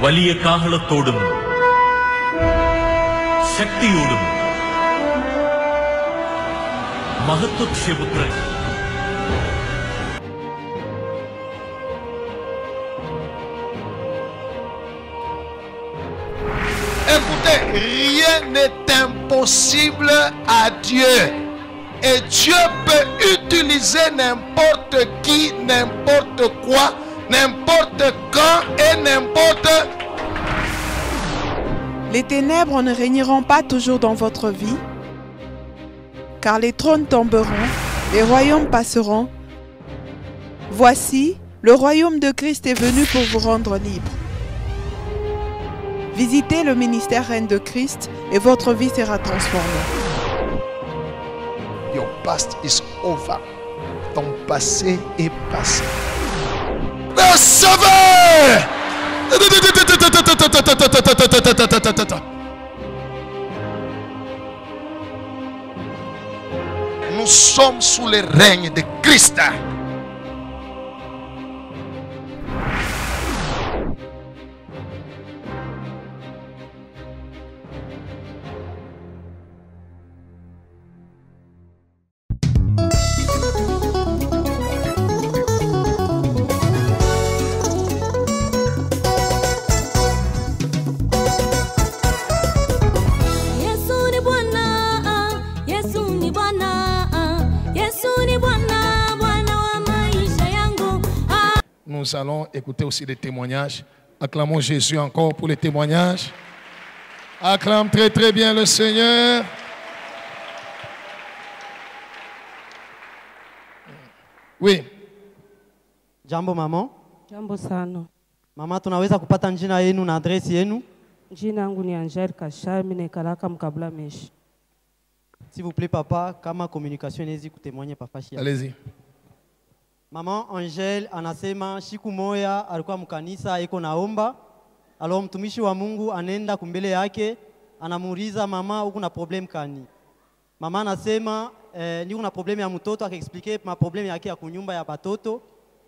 വലിയ കാഹളത്തോടും ശക്തിയോടും മഹത്വക്ഷേപുത്രൻ Écoutez, rien n'est impossible à Dieu. Et Dieu peut utiliser n'importe qui, n'importe quoi, n'importe quand et n'importe. Les ténèbres ne régneront pas toujours dans votre vie, car les trônes tomberont, les royaumes passeront. Voici, le royaume de Christ est venu pour vous rendre libre. Visitez le ministère Reine de Christ et votre vie sera transformée. Your past is over. Ton passé est passé. Le sauveur! Nous sommes sous le règne de Christ. Nous allons écouter aussi des témoignages. Acclamons Jésus encore pour les témoignages. Acclame très très bien le Seigneur. Oui. Jambo mama. Jambo sana. Mama, tunaweza kupata jina yenu na adresi yenu? Jina yangu ni Angel Kashai, mimi nakalaka mkabla meshi. S'il vous plaît papa, kama communication inaweza kutémoigner papa shia. Allez-y. Mama Angel anasema siku moya alikuwa mkanisa iko naomba, alo mtumishi wa Mungu anaenda kumbele yake, anamuuliza mama, uko na problem kani? Mama anasema niko na problem ya mtoto, akaexplique ma problem yake ya kunyumba ya batoto.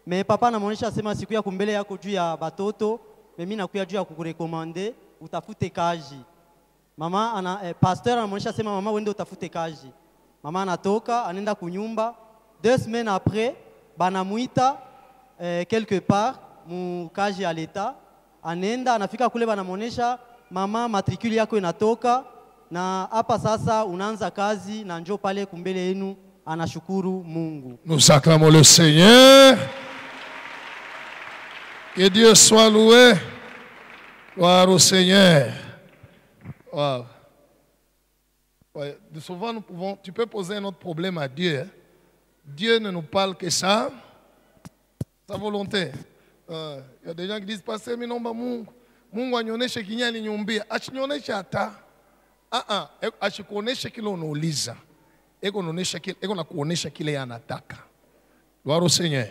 Me papa anamuonesha sema siku ya kumbele yako juu ya batoto, mimi nakuya juu ya kukurekomande utafute kazi. Mama pasteur anamuonesha sema mama wende utafute kazi. Mama anatoka anaenda kunyumba, 2 semaines après banamuita quelque part mu kazi ya leta, anenda anafika kule banamuonesha mama matricule yako inatoka na hapa sasa unaanza kazi na njoo pale kumbele yenu, anashukuru Mungu. Nous acclamons le Seigneur. Que Dieu soit loué. Gloire au Seigneur. Wow. Ouais, souvent tu peux poser un autre problème à Dieu. Dieu ne nous parle que ça, sa volonté. Il y a des gens qui disent, pasteur, mais non, Mungu anyonyeshe kinyani nyumbia. Achonyeshe hata. Achikuoneshe kile unauliza. Eko na kuonesha kile anataka. Gloire au Seigneur.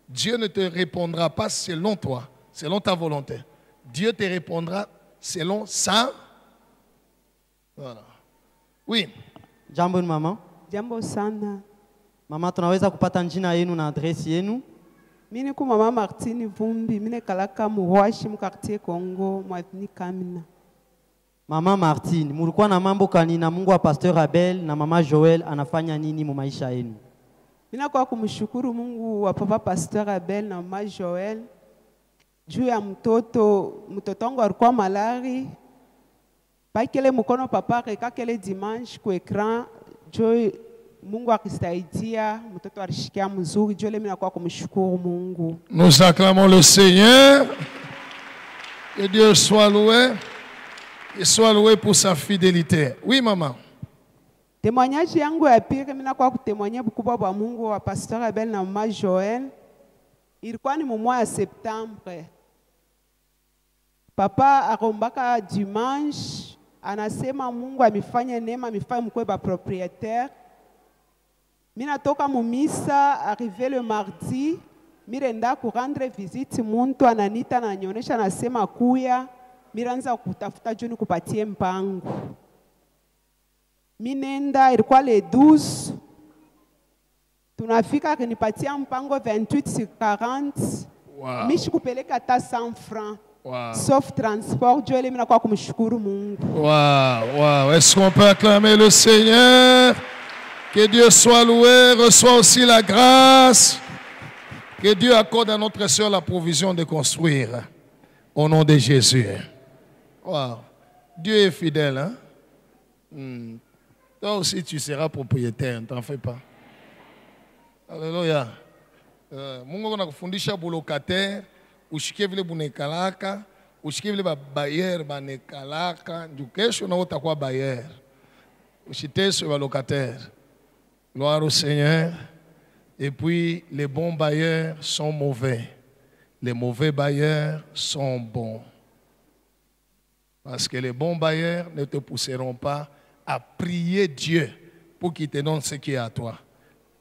Dieu ne te répondra pas selon toi, selon ta volonté. Dieu te répondra selon ça. Voilà. Oui. Jambo mama. Jambo sana. Mama, tunaweza kupata jina yenu na adresi yenu? Mimi niko mama Martine Vumbi, mimi nakalaka muwashi mu quartier Congo, mwatini Kamina. Mama Martine, mulikuwa na mambo kani na Mungu wa Pasteur Abel na mama Joel anafanya nini mu maisha yenu? Mimi nakuwa kumshukuru Mungu wa papa Pasteur Abel na mama Joel juu ya mtoto wangu alikuwa malari. Pakele mkono papa rekakele dimanche ku ekran juu Mungu akisaidia mtoto alishikia mzuri, jole mimi nakuwa kumshukuru Mungu. Nous acclamons le Seigneur. Que Dieu soit loué. Et soit loué pour sa fidélité. Oui maman. Témoignage yangu ya pili mimi nakuwa kutémoigner bukubwa bwa Mungu wa Pasteur Abel na mama Joel. Ilikuwa ni mois ya Septembre. Papa akombaka dimanche, anasema Mungu amefanya neema, amefanya mkwe ba propriétaire. Mimi natoka mumisa, arrivé le mardi, mirenda ku rendre visite muntu ananita na nyonyesha nasema kuya, miranza kutafuta juni kupatie mpango. Minenda ilikuwa le 12. Tunafika akinipatia mpango 28 sur 40. Wow. Mishi kupeleka hata 100 francs. Wow. sauf transport. Ndio ile mimi nakuwa kumshukuru Mungu. Wow, wow. Est-ce qu'on peut acclamer le Seigneur? Que Dieu soit loué, reçoit aussi la grâce. Que Dieu accorde à notre sœur la provision de construire. Au nom de Jésus. Wow. Dieu est fidèle, hein? Toi aussi, tu seras propriétaire, ne t'en fais pas. Alléluia. Mungu anakufundisha bulokataire, ushikie vile bunekalaka, ushikie vile babayer banekalaka, ndio kesho na utakuwa bayer. Ushiteswe balocataire. Gloire au Seigneur. Et puis les bons bailleurs sont mauvais. Les mauvais bailleurs sont bons. Parce que les bons bailleurs ne te pousseront pas à prier Dieu pour qu'il te donne ce qui est à toi.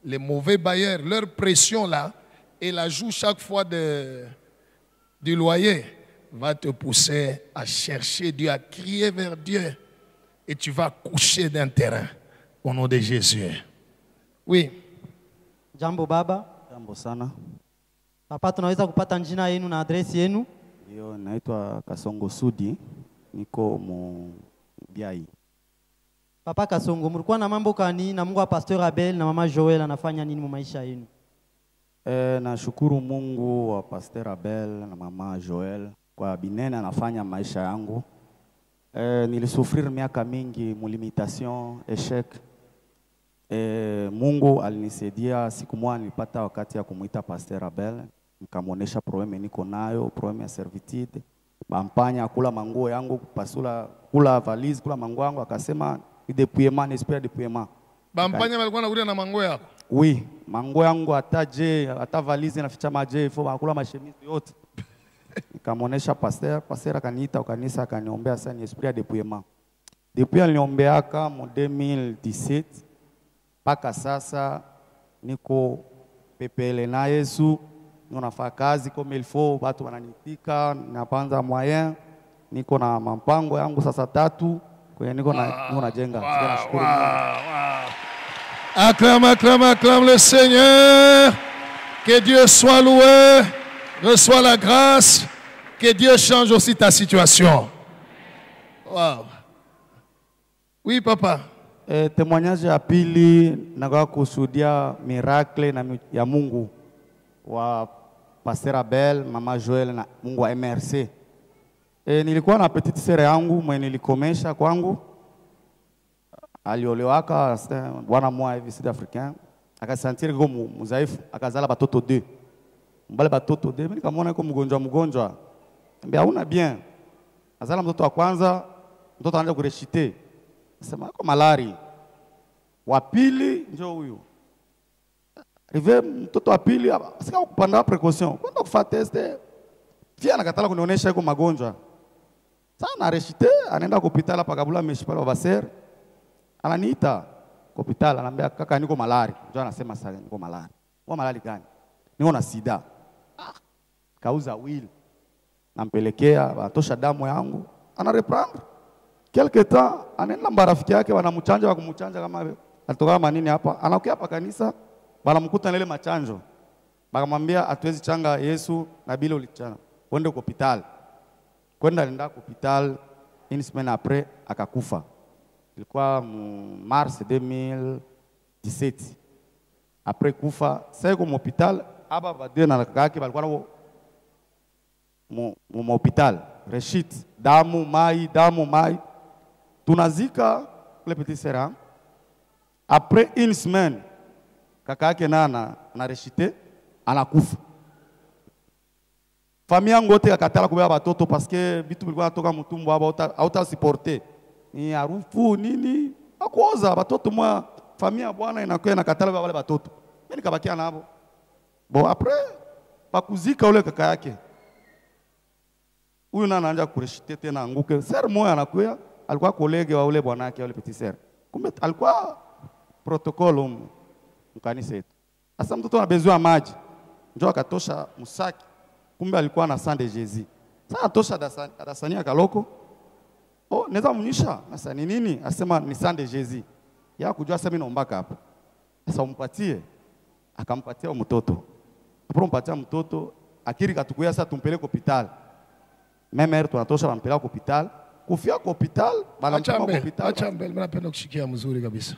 Les mauvais bailleurs, leur pression là, et l'ajout chaque fois du loyer, va te pousser à chercher Dieu, à crier vers Dieu. Et tu vas coucher d'un terrain au nom de Jésus. Oui. Jambo baba. Jambo sana. Papa, tunaweza kupata jina yenu na adresi yenu? Ndio, naitwa Kasongo Sudi, niko Biai. Papa Kasongo, mlikuwa na mambo kani na Mungu wa Pastor Abel na mama Joel anafanya nini mu maisha yenu? Nashukuru Mungu wa Pastor Abel na mama Joel kwa binene anafanya maisha yangu. Nilisufrir miaka mingi mulimitation, échec. Mungu alinisaidia. Siku moja nilipata wakati ya kumuita Pastor Abel, nikamuonesha probleme niko nayo, probleme ya servitude. Bampanya kula manguo yangu, pasula kula valise, kula manguo yangu, akasema ni dépouillement, n'espère dépouillement. Bampanya walikuwa nakulia na manguo yako? Oui, manguo yangu hata valise na ficha maje, ifo bakula mashemise yote. Nikamuonesha Pastor, Pastor akaniita kanisa, akaniombea sana esprit ya dépouillement. Depuis aliniombeaka mu 2017 mpaka sasa niko pepele na Yesu, nafanya kazi kama ilifo, watu wananitika, napanza moyen, niko na mpango yangu sasa 3 kwenye niko najenga. Nashukuru. Acclame, acclame, acclame le Seigneur. Que Dieu soit loué. Reçois la grâce. Que Dieu change aussi ta situation. Wow. Oui, papa. Témoignage ya pili nataka kushuhudia miracle ya Mungu wa Pastor Abel, mama Joel na Mungu wa MRC. Nilikuwa na petite sœur yangu mwenye nilikomesha kwangu. Aliolewaka bwana mmoja hivi Sud Africain, akasentir kama mzaifu, akazala batoto 2. Mbale batoto 2, mimi nikamwona yuko mgonjwa. Mbea hauna bien. Azala mtoto wa kwanza, mtoto anaanza kureshite. Sema kwa malari. Wa pili njoo huyu. Rive mtoto wa pili asika kupanda precaution. Kwenda kufa test. Fia nakatala kunionyesha yuko magonjwa. Sana reshite, anaenda hospitali hapa kabla ameshipala babaser. Ananiita hospitali, ananiambia kaka niko malari. Njoo anasema sasa niko malari. Kwa malari gani? Niko na sida. Kauza will. Nampelekea, atosha damu yangu. Ana reprendre. Quelque temps anaenda marafiki yake wanamchanja wakumchanja kama atoka manini hapa, anakuja hapa kanisa wanamkuta na ile machanjo, bakamwambia hatuwezi changa Yesu na bila ulichana, uende hospitali. Kwenda alienda hospitali, une semaine après akakufa. Ilikuwa mars 2017. Après kufa sasa kwa hospitali, aba badie na kaka yake walikuwa na mu hospitali, reshit damu mai. Tunazika le petit sera. Après une semaine, kaka yake na reshite anakufa. Famille yangu yote akatala kubeba watoto parce que vitu vilikuwa natoka mtumbo hapa hauta supporter. Ni harufu nini? Akuoza watoto mwa familia bwana inakuwa inakatala wale watoto. Mimi nikabakia nabo. Bon après pakuzika ule kaka yake. Huyu anaanza kureshite tena anguke. Ser moya anakuya, alikuwa kolege wa ule bwana yake ule petit ser. Kumbe alikuwa protocole mkanisa yetu. Sasa mtoto anabezwa maji. Njoo akatosha musaki. Kumbe alikuwa na sang de Jésus. Sasa atosha dasania kaloko. Oh, neza munyisha. Sasa ni nini? Asema ni sang de Jésus. Ya kujua sasa mimi naombaka hapa. Sasa umpatie. Akampatia mtoto. Apo mpatia mtoto, akiri katukuya sasa tumpeleke hospitali. même heure tunatosha wanampeleka kwa hospital. Kufia kwa hospital, banamchukua kwa hospital. Acha mbele, mimi napenda kushikia mzuri kabisa.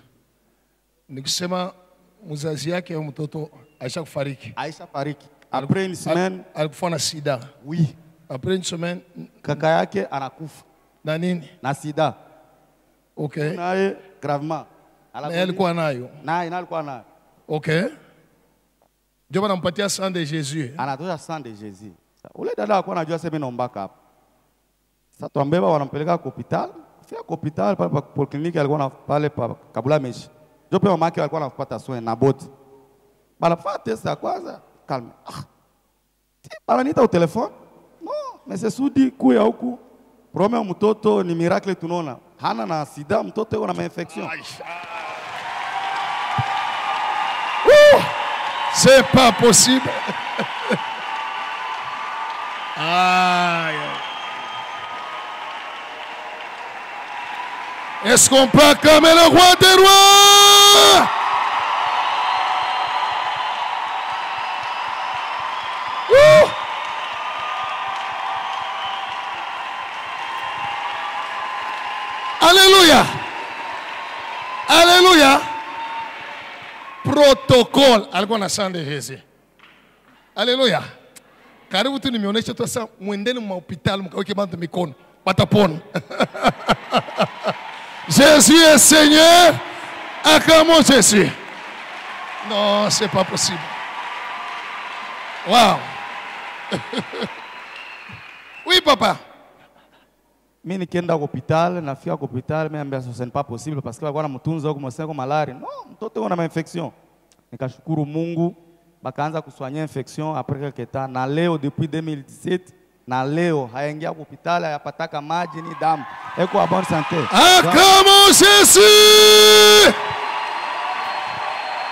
Nikisema mzazi yake au mtoto aisha kufariki. Aisha fariki. Après une semaine, alikufa na sida. oui. Après une semaine, Kaka yake anakufa na nini? na sida. Okay. Naye gravement. Na yeye alikuwa nayo. Naye alikuwa nayo. Okay. Ndio wanampatia sang de Jésus. Anatosha sang de Jésus. Ule dada alikuwa anajua sema naombaka hapa. Sasa tuambeba wanampeleka kwa hospital. Fia kwa hospital pale kwa kliniki alikuwa na pale pa Kabula Meshi. Ndio pia mama yake alikuwa anapata soin na boti. Balafanya test ya kwanza, calme. Bananiita au telefone. No, mais c'est soudi kuya huku. Promeo mtoto ni miracle tunaona. Hana na sida, mtoto yuko na infection. C'est pas possible. Aïe. Est-ce qu'on peut acclamer le roi des rois? Ouh. Alléluia. Alléluia. Protocole. Alikuwa na sang de Jésus. Alléluia. Karibu tu nimeonyesha tu sasa mwendeni mwa hospitali mkaweke bantu mikono. Watapona. Jésus est Seigneur. Acclamons Jésus. Non, c'est pas possible. Wow. Oui, papa. Mimi nikienda kwa hospitali, nafika kwa hospitali, mimi ambia ce n'est pas possible parce que walikuwa wanamtunza huko mseko malaria. No, mtoto yuko na infection. Nikashukuru Mungu, bakaanza kuswanya infection après quelques temps. Na leo depuis 2017, na leo hayaingia kwa hospitali, hayapataka maji ni damu. Eko en bonne santé. Acclamons Jésus.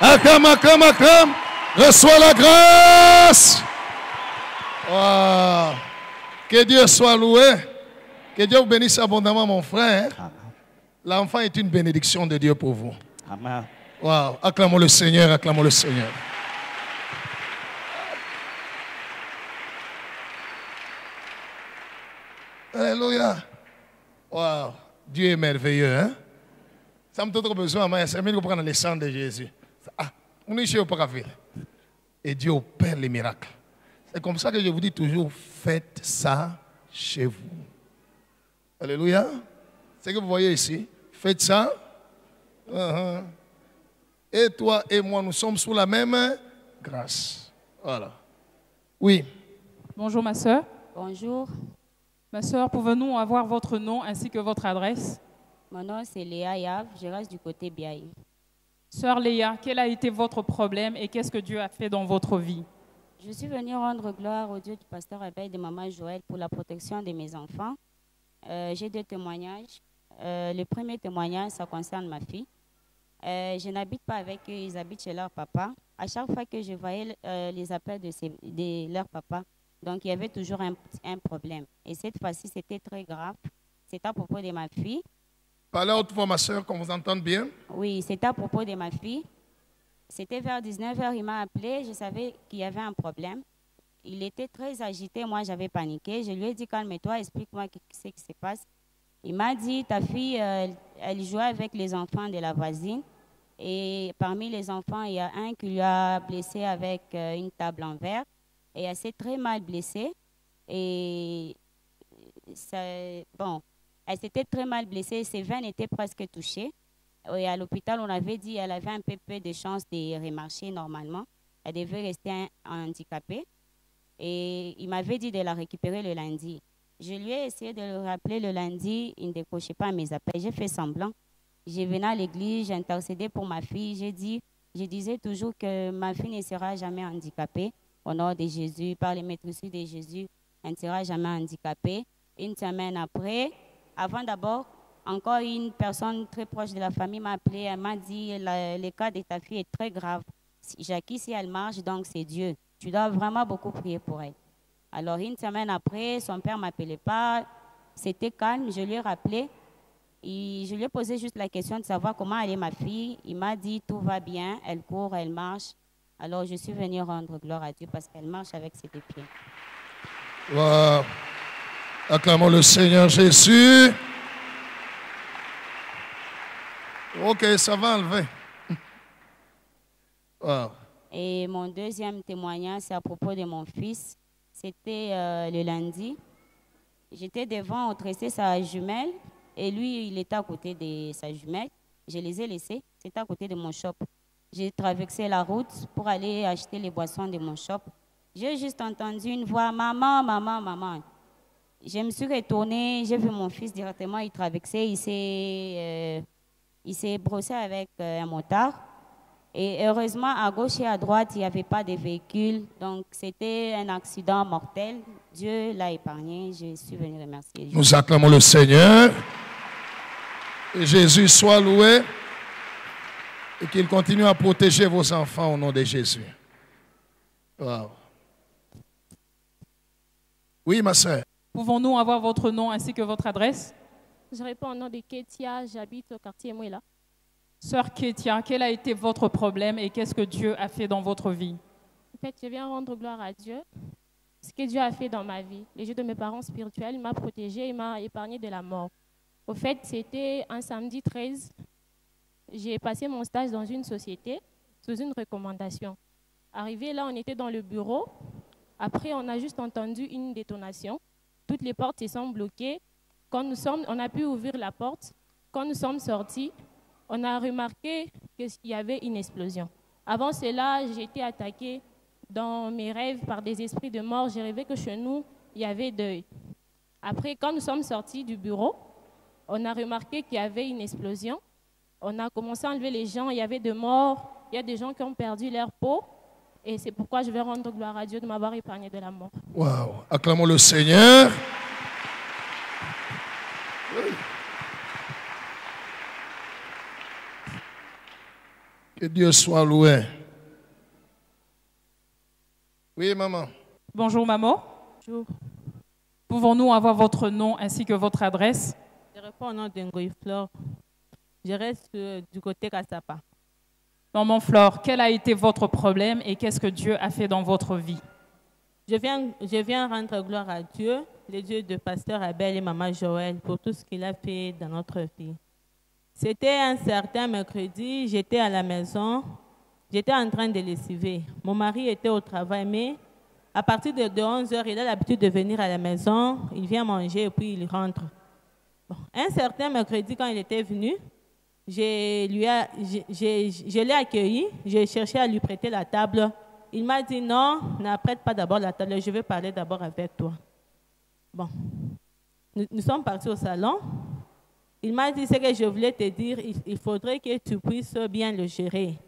Acclame, acclame, acclame. Reçois la grâce. Wow. Que Dieu soit loué. Que Dieu vous bénisse abondamment, mon frère. L'enfant est une bénédiction de Dieu pour vous. Amen. Wow. Acclamons le Seigneur, acclamons le Seigneur. Alléluia. Wow. Dieu est merveilleux, hein? Ça me donne besoin, mais c'est mieux de prendre le sang de Jésus. Ah, on est chez au Paracville. Et Dieu opère les miracles. C'est comme ça que je vous dis toujours, faites ça chez vous. Alléluia. C'est ce que vous voyez ici. Faites ça. Et toi et moi, nous sommes sous la même grâce. Voilà. Oui. Bonjour ma sœur. Bonjour, Ma sœur, pouvons-nous avoir votre nom ainsi que votre adresse? mon nom c'est Léa Yav, je reste du côté Biaï. Sœur Léa, quel a été votre problème et qu'est-ce que Dieu a fait dans votre vie? Je suis venue rendre gloire au Dieu du pasteur Abel et de maman Joël pour la protection de mes enfants. J'ai 2 témoignages. Le premier témoignage, ça concerne ma fille. Je n'habite pas avec eux, ils habitent chez leur papa. À chaque fois que je voyais les appels de leur papa, donc il y avait toujours un problème. Et cette fois-ci, c'était très grave. C'était à propos de ma fille. Parlez autrefois, ma soeur, qu'on vous entende bien. Oui, c'était à propos de ma fille. C'était vers 19h, il m'a appelé, je savais qu'il y avait un problème. Il était très agité, moi j'avais paniqué. Je lui ai dit, calme-toi, explique-moi ce qui se passe. Il m'a dit, ta fille, elle jouait avec les enfants de la voisine. Et parmi les enfants, il y a un qui lui a blessé avec une table en verre. Et elle s'est très mal blessée. Et bon, elle s'était très mal blessée, ses veines étaient presque touchées. Et à l'hôpital, on avait dit qu'elle avait un peu de chance de remarcher normalement. Elle devait rester handicapée. Et il m'avait dit de la récupérer le lundi. Je lui ai essayé de le rappeler le lundi, il ne décrochait pas mes appels. J'ai fait semblant. Je venais à l'église, j'intercédais pour ma fille. Je disais toujours que ma fille ne sera jamais handicapée. Au nom de Jésus, par les maîtrises de Jésus, elle ne sera jamais handicapée. Une semaine après, avant d'abord, encore une personne très proche de la famille m'a appelé. Elle m'a dit, le cas de ta fille est très grave. Jackie, si elle marche, donc c'est Dieu. Tu dois vraiment beaucoup prier pour elle. Alors, une semaine après, son père ne m'appelait pas. C'était calme, je lui ai rappelé. Et je lui ai posé juste la question de savoir comment allait ma fille. Il m'a dit, tout va bien, elle court, elle marche. Alors, je suis venue rendre gloire à Dieu parce qu'elle marche avec ses 2 pieds. Wow. Acclamons le Seigneur Jésus. Ok, ça va enlever. Wow. Et mon deuxième témoignage, c'est à propos de mon fils. C'était le lundi. J'étais devant dresser sa jumelle et lui, il était à côté de sa jumelle. Je les ai laissés. C'était à côté de mon shop. J'ai traversé la route pour aller acheter les boissons de mon shop. J'ai juste entendu une voix, maman, maman, maman. Je me suis retournée, j'ai vu mon fils directement, il traversait, il s'est brossé avec un motard. Et heureusement, à gauche et à droite, il n'y avait pas de véhicule. Donc, c'était un accident mortel. Dieu l'a épargné. Je suis venue remercier Dieu. Nous acclamons le Seigneur. Et Jésus soit loué. Et qu'il continue à protéger vos enfants au nom de Jésus. Wow. Oui, ma soeur. Pouvons-nous avoir votre nom ainsi que votre adresse? Je réponds au nom de Ketia, j'habite au quartier Mouela. Sœur Ketia, quel a été votre problème et qu'est-ce que Dieu a fait dans votre vie? En fait, je viens rendre gloire à Dieu. Ce que Dieu a fait dans ma vie, les yeux de mes parents spirituels, il m'a protégée, il m'a épargné de la mort. Au fait, c'était un samedi 13. J'ai passé mon stage dans une société sous une recommandation. Arrivé là, on était dans le bureau. Après, on a juste entendu une détonation. Toutes les portes se sont bloquées. Quand on a pu ouvrir la porte. Quand nous sommes sortis, on a remarqué qu'il y avait une explosion. Avant cela, j'ai été attaquée dans mes rêves par des esprits de mort. J'ai rêvé que chez nous, il y avait deuil. Après, quand nous sommes sortis du bureau, on a remarqué qu'il y avait une explosion. On a commencé à enlever les gens. Il y avait des morts. Il y a des gens qui ont perdu leur peau. Et c'est pourquoi je vais rendre gloire à Dieu de m'avoir épargné de la mort. Wow. Acclamons le Seigneur. Que Dieu soit loué. Oui, maman. Bonjour, maman. Bonjour. Pouvons-nous avoir votre nom ainsi que votre adresse? Je réponds au nom d'Engoy Flore. Je reste du côté Kassapa. Maman Flore, quel a été votre problème et qu'est-ce que Dieu a fait dans votre vie? Je viens rendre gloire à Dieu, le Dieu de Pasteur Abel et Maman Joël, pour tout ce qu'il a fait dans notre vie. C'était un certain mercredi, j'étais à la maison, j'étais en train de lessiver. Mon mari était au travail, mais à partir de 11 h, il a l'habitude de venir à la maison, il vient manger et puis il rentre. Bon, un certain mercredi, quand il était venu, je l'ai accueilli, j'ai cherché à lui prêter la table. Il m'a dit non, n'apprête pas d'abord la table, je vais parler d'abord avec toi. Bon, nous sommes partis au salon. Il m'a dit ce que je voulais te dire, il faudrait que tu puisses bien le gérer.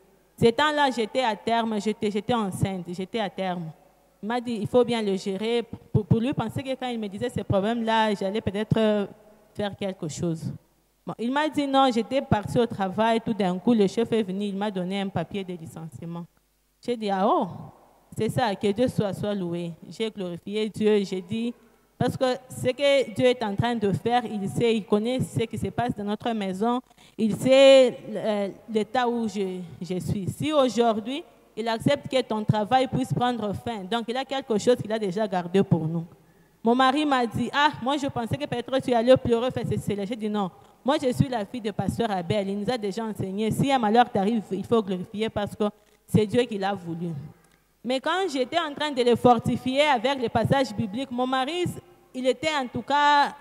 Ce temps-là, j'étais à terme, j'étais enceinte, j'étais à terme. Il m'a dit il faut bien le gérer. Pour lui penser que quand il me disait ces problèmes-là, j'allais peut-être faire quelque chose. Bon, il m'a dit non, j'étais partie au travail, tout d'un coup, le chef est venu, il m'a donné un papier de licenciement. J'ai dit, ah oh, c'est ça, que Dieu soit loué. J'ai glorifié Dieu, j'ai dit, parce que ce que Dieu est en train de faire, il sait, il connaît ce qui se passe dans notre maison, il sait l'état où je suis. Si aujourd'hui, il accepte que ton travail puisse prendre fin, donc il a quelque chose qu'il a déjà gardé pour nous. Mon mari m'a dit, ah, moi je pensais que peut-être tu allais pleurer, faire cela. J'ai dit non. Moi, je suis la fille de Pasteur Abel. Il nous a déjà enseigné. Si un malheur t'arrive, il faut glorifier parce que c'est Dieu qui l'a voulu. Mais quand j'étais en train de le fortifier avec les passages bibliques, mon mari, il était en tout cas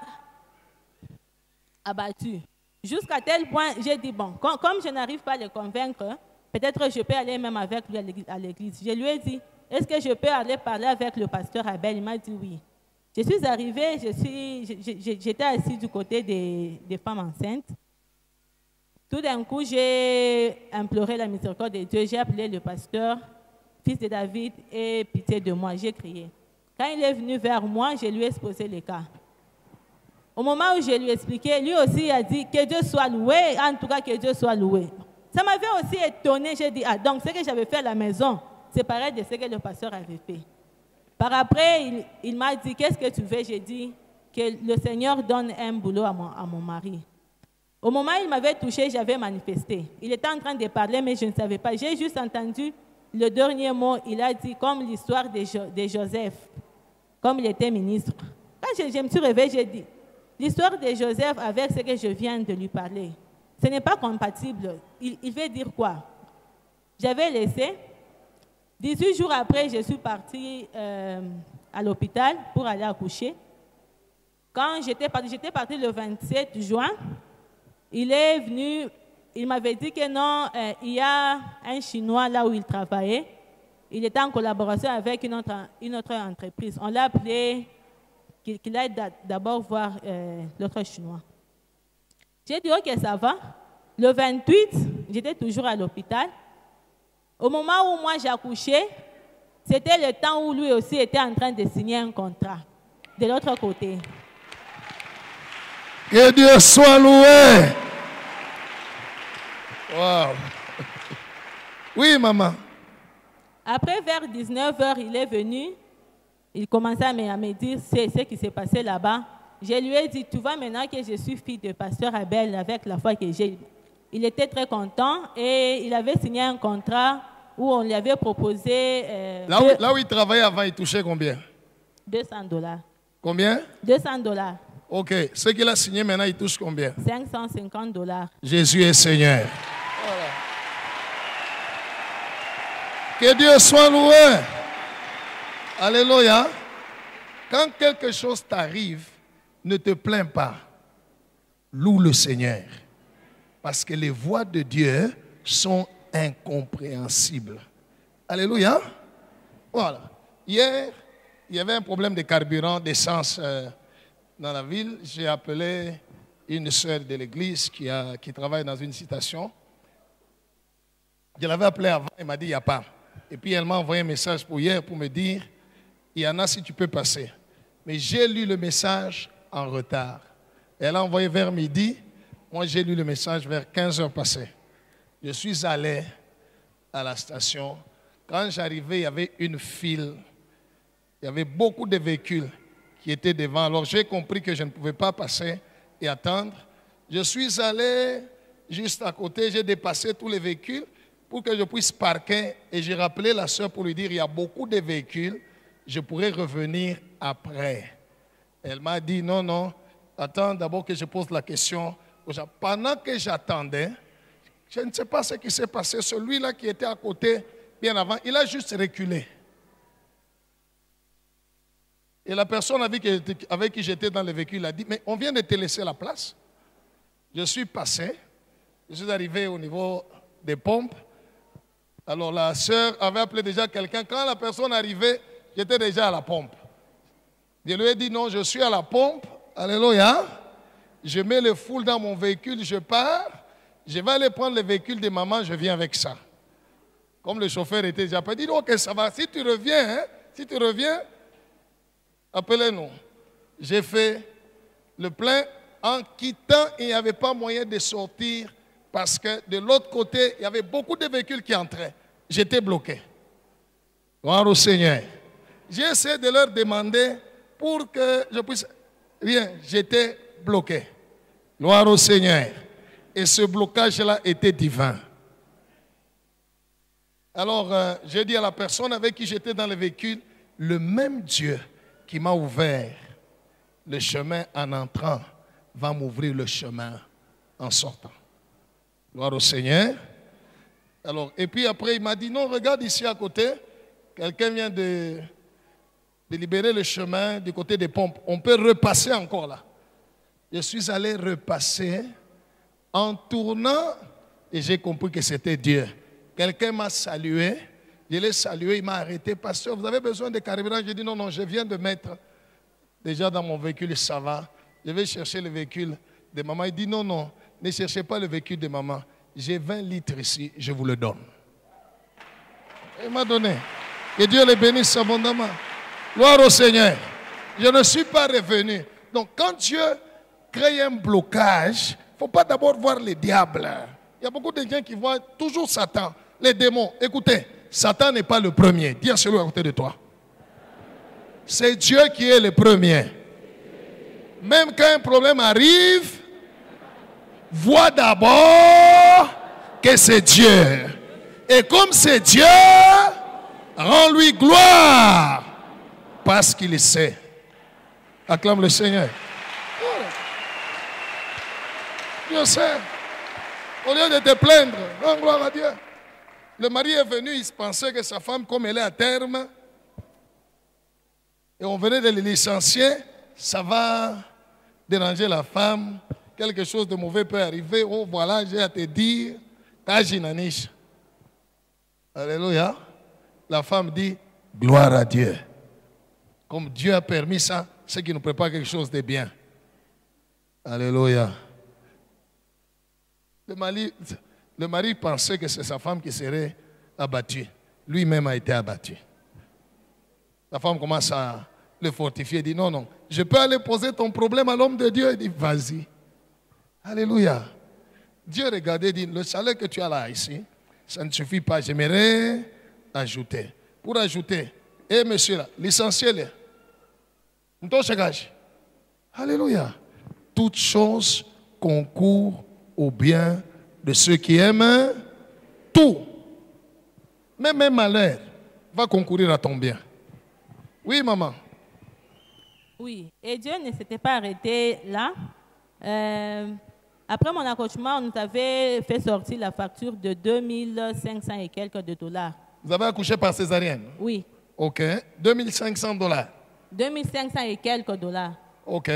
abattu. Jusqu'à tel point, j'ai dit, bon, comme je n'arrive pas à le convaincre, peut-être je peux aller même avec lui à l'église. Je lui ai dit, est-ce que je peux aller parler avec le pasteur Abel? Il m'a dit oui. Je suis arrivée, j'étais assise du côté des femmes enceintes. Tout d'un coup, j'ai imploré la miséricorde de Dieu. J'ai appelé le pasteur, fils de David, et pitié de moi. J'ai crié. Quand il est venu vers moi, je lui ai exposé le cas. Au moment où je lui ai expliqué, lui aussi a dit que Dieu soit loué, en tout cas que Dieu soit loué. Ça m'avait aussi étonné. J'ai dit, ah, donc ce que j'avais fait à la maison, c'est pareil de ce que le pasteur avait fait. Par après, il m'a dit, qu'est-ce que tu veux? J'ai dit que le Seigneur donne un boulot à mon mari. Au moment où il m'avait touché, j'avais manifesté. Il était en train de parler, mais je ne savais pas. J'ai juste entendu le dernier mot. Il a dit, comme l'histoire de Joseph, comme il était ministre. Quand je me suis réveillée, j'ai dit, l'histoire de Joseph avec ce que je viens de lui parler, ce n'est pas compatible. Il veut dire quoi? J'avais laissé. 18 jours après, je suis partie à l'hôpital pour aller accoucher. Quand j'étais partie le 27 juin, il est venu, il m'avait dit que non, il y a un Chinois là où il travaillait. Il était en collaboration avec une autre entreprise. On l'a appelé qu'il aille d'abord voir l'autre Chinois. J'ai dit, ok, ça va. Le 28, j'étais toujours à l'hôpital. Au moment où moi j'ai accouché, c'était le temps où lui aussi était en train de signer un contrat de l'autre côté. Que Dieu soit loué. Wow. Oui, maman. Après, vers 19h, il est venu. Il commençait à me dire ce qui s'est passé là-bas. Je lui ai dit, tu vois maintenant que je suis fille de pasteur Abel avec la foi que j'ai. Il était très content et il avait signé un contrat où on lui avait proposé... Là où il travaillait avant, il touchait combien? $200. Combien? $200. Ok. Ce qu'il a signé maintenant, il touche combien? $550. Jésus est Seigneur. Voilà. Que Dieu soit loué. Alléluia. Quand quelque chose t'arrive, ne te plains pas. Loue le Seigneur. Parce que les voies de Dieu sont incompréhensibles. Alléluia. Voilà. Hier, il y avait un problème de carburant, d'essence dans la ville. J'ai appelé une sœur de l'église qui travaille dans une citation. Je l'avais appelée avant, elle m'a dit il n'y a pas. Et puis elle m'a envoyé un message pour hier pour me dire il y en a si tu peux passer. Mais j'ai lu le message en retard. Elle a envoyé vers midi. Moi, j'ai lu le message vers 15h passées. Je suis allé à la station. Quand j'arrivais, il y avait une file. Il y avait beaucoup de véhicules qui étaient devant. Alors, j'ai compris que je ne pouvais pas passer et attendre. Je suis allé juste à côté. J'ai dépassé tous les véhicules pour que je puisse parquer. Et j'ai rappelé la soeur pour lui dire, il y a beaucoup de véhicules. Je pourrais revenir après. Elle m'a dit, non, non, attends d'abord que je pose la question. Pendant que j'attendais, je ne sais pas ce qui s'est passé. Celui-là qui était à côté, bien avant, il a juste reculé. Et la personne avec qui j'étais dans le véhicule a dit, mais on vient de te laisser la place. Je suis passé, je suis arrivé au niveau des pompes. Alors la sœur avait appelé déjà quelqu'un. Quand la personne arrivait, j'étais déjà à la pompe. Je lui ai dit, non, je suis à la pompe. Alléluia. Je mets le full dans mon véhicule, je pars. Je vais aller prendre le véhicule de maman, je viens avec ça. Comme le chauffeur était déjà prêt, il dit, ok, ça va. Si tu reviens, appelez-nous. J'ai fait le plein en quittant, il n'y avait pas moyen de sortir parce que de l'autre côté, il y avait beaucoup de véhicules qui entraient. J'étais bloqué. Gloire au Seigneur. J'ai essayé de leur demander pour que je puisse... Rien, j'étais bloqué. Gloire au Seigneur. Et ce blocage-là était divin. Alors, j'ai dit à la personne avec qui j'étais dans le véhicule, le même Dieu qui m'a ouvert le chemin en entrant va m'ouvrir le chemin en sortant. Gloire au Seigneur. Alors, et puis après, il m'a dit, non, regarde ici à côté, quelqu'un vient de libérer le chemin du côté des pompes. On peut repasser encore là. Je suis allé repasser en tournant et j'ai compris que c'était Dieu. Quelqu'un m'a salué, je l'ai salué, il m'a arrêté. Pasteur, vous avez besoin de carburant? J'ai dit non, non, je viens de mettre déjà dans mon véhicule, ça va. Je vais chercher le véhicule de maman. Il dit non, non, ne cherchez pas le véhicule de maman. J'ai 20 litres ici, je vous le donne. Il m'a donné. Que Dieu le bénisse abondamment. Gloire au Seigneur. Je ne suis pas revenu. Donc quand Dieu crée un blocage, il ne faut pas d'abord voir les diables. Il y a beaucoup de gens qui voient toujours Satan, les démons. Écoutez, Satan n'est pas le premier. Dis à celui à côté de toi. C'est Dieu qui est le premier. Même quand un problème arrive, vois d'abord que c'est Dieu. Et comme c'est Dieu, rends-lui gloire. Parce qu'il sait. Acclame le Seigneur. Dieu sait. Au lieu de te plaindre, rends gloire à Dieu. Le mari est venu, il pensait que sa femme, comme elle est à terme, et on venait de le licencier, ça va déranger la femme, quelque chose de mauvais peut arriver. Oh voilà, j'ai à te dire, Tajinanish. Alléluia. La femme dit, gloire à Dieu. Comme Dieu a permis ça, c'est qu'il nous prépare quelque chose de bien. Alléluia. Le mari pensait que c'est sa femme qui serait abattue. Lui-même a été abattu. La femme commence à le fortifier. Il dit, non, non, je peux aller poser ton problème à l'homme de Dieu. Il dit, vas-y. Alléluia. Dieu regardait et dit, le salaire que tu as là, ici, ça ne suffit pas. J'aimerais ajouter. Pour ajouter, monsieur là, licenciez-le. Alléluia. Toutes choses concourent au bien de ceux qui aiment tout. Même un malheur va concourir à ton bien. Oui, maman. Oui, et Dieu ne s'était pas arrêté là. Après mon accouchement, on nous avait fait sortir la facture de 2500 et quelques de dollars. Vous avez accouché par césarienne? Oui. Ok. 2500 dollars. 2500 et quelques dollars. Ok.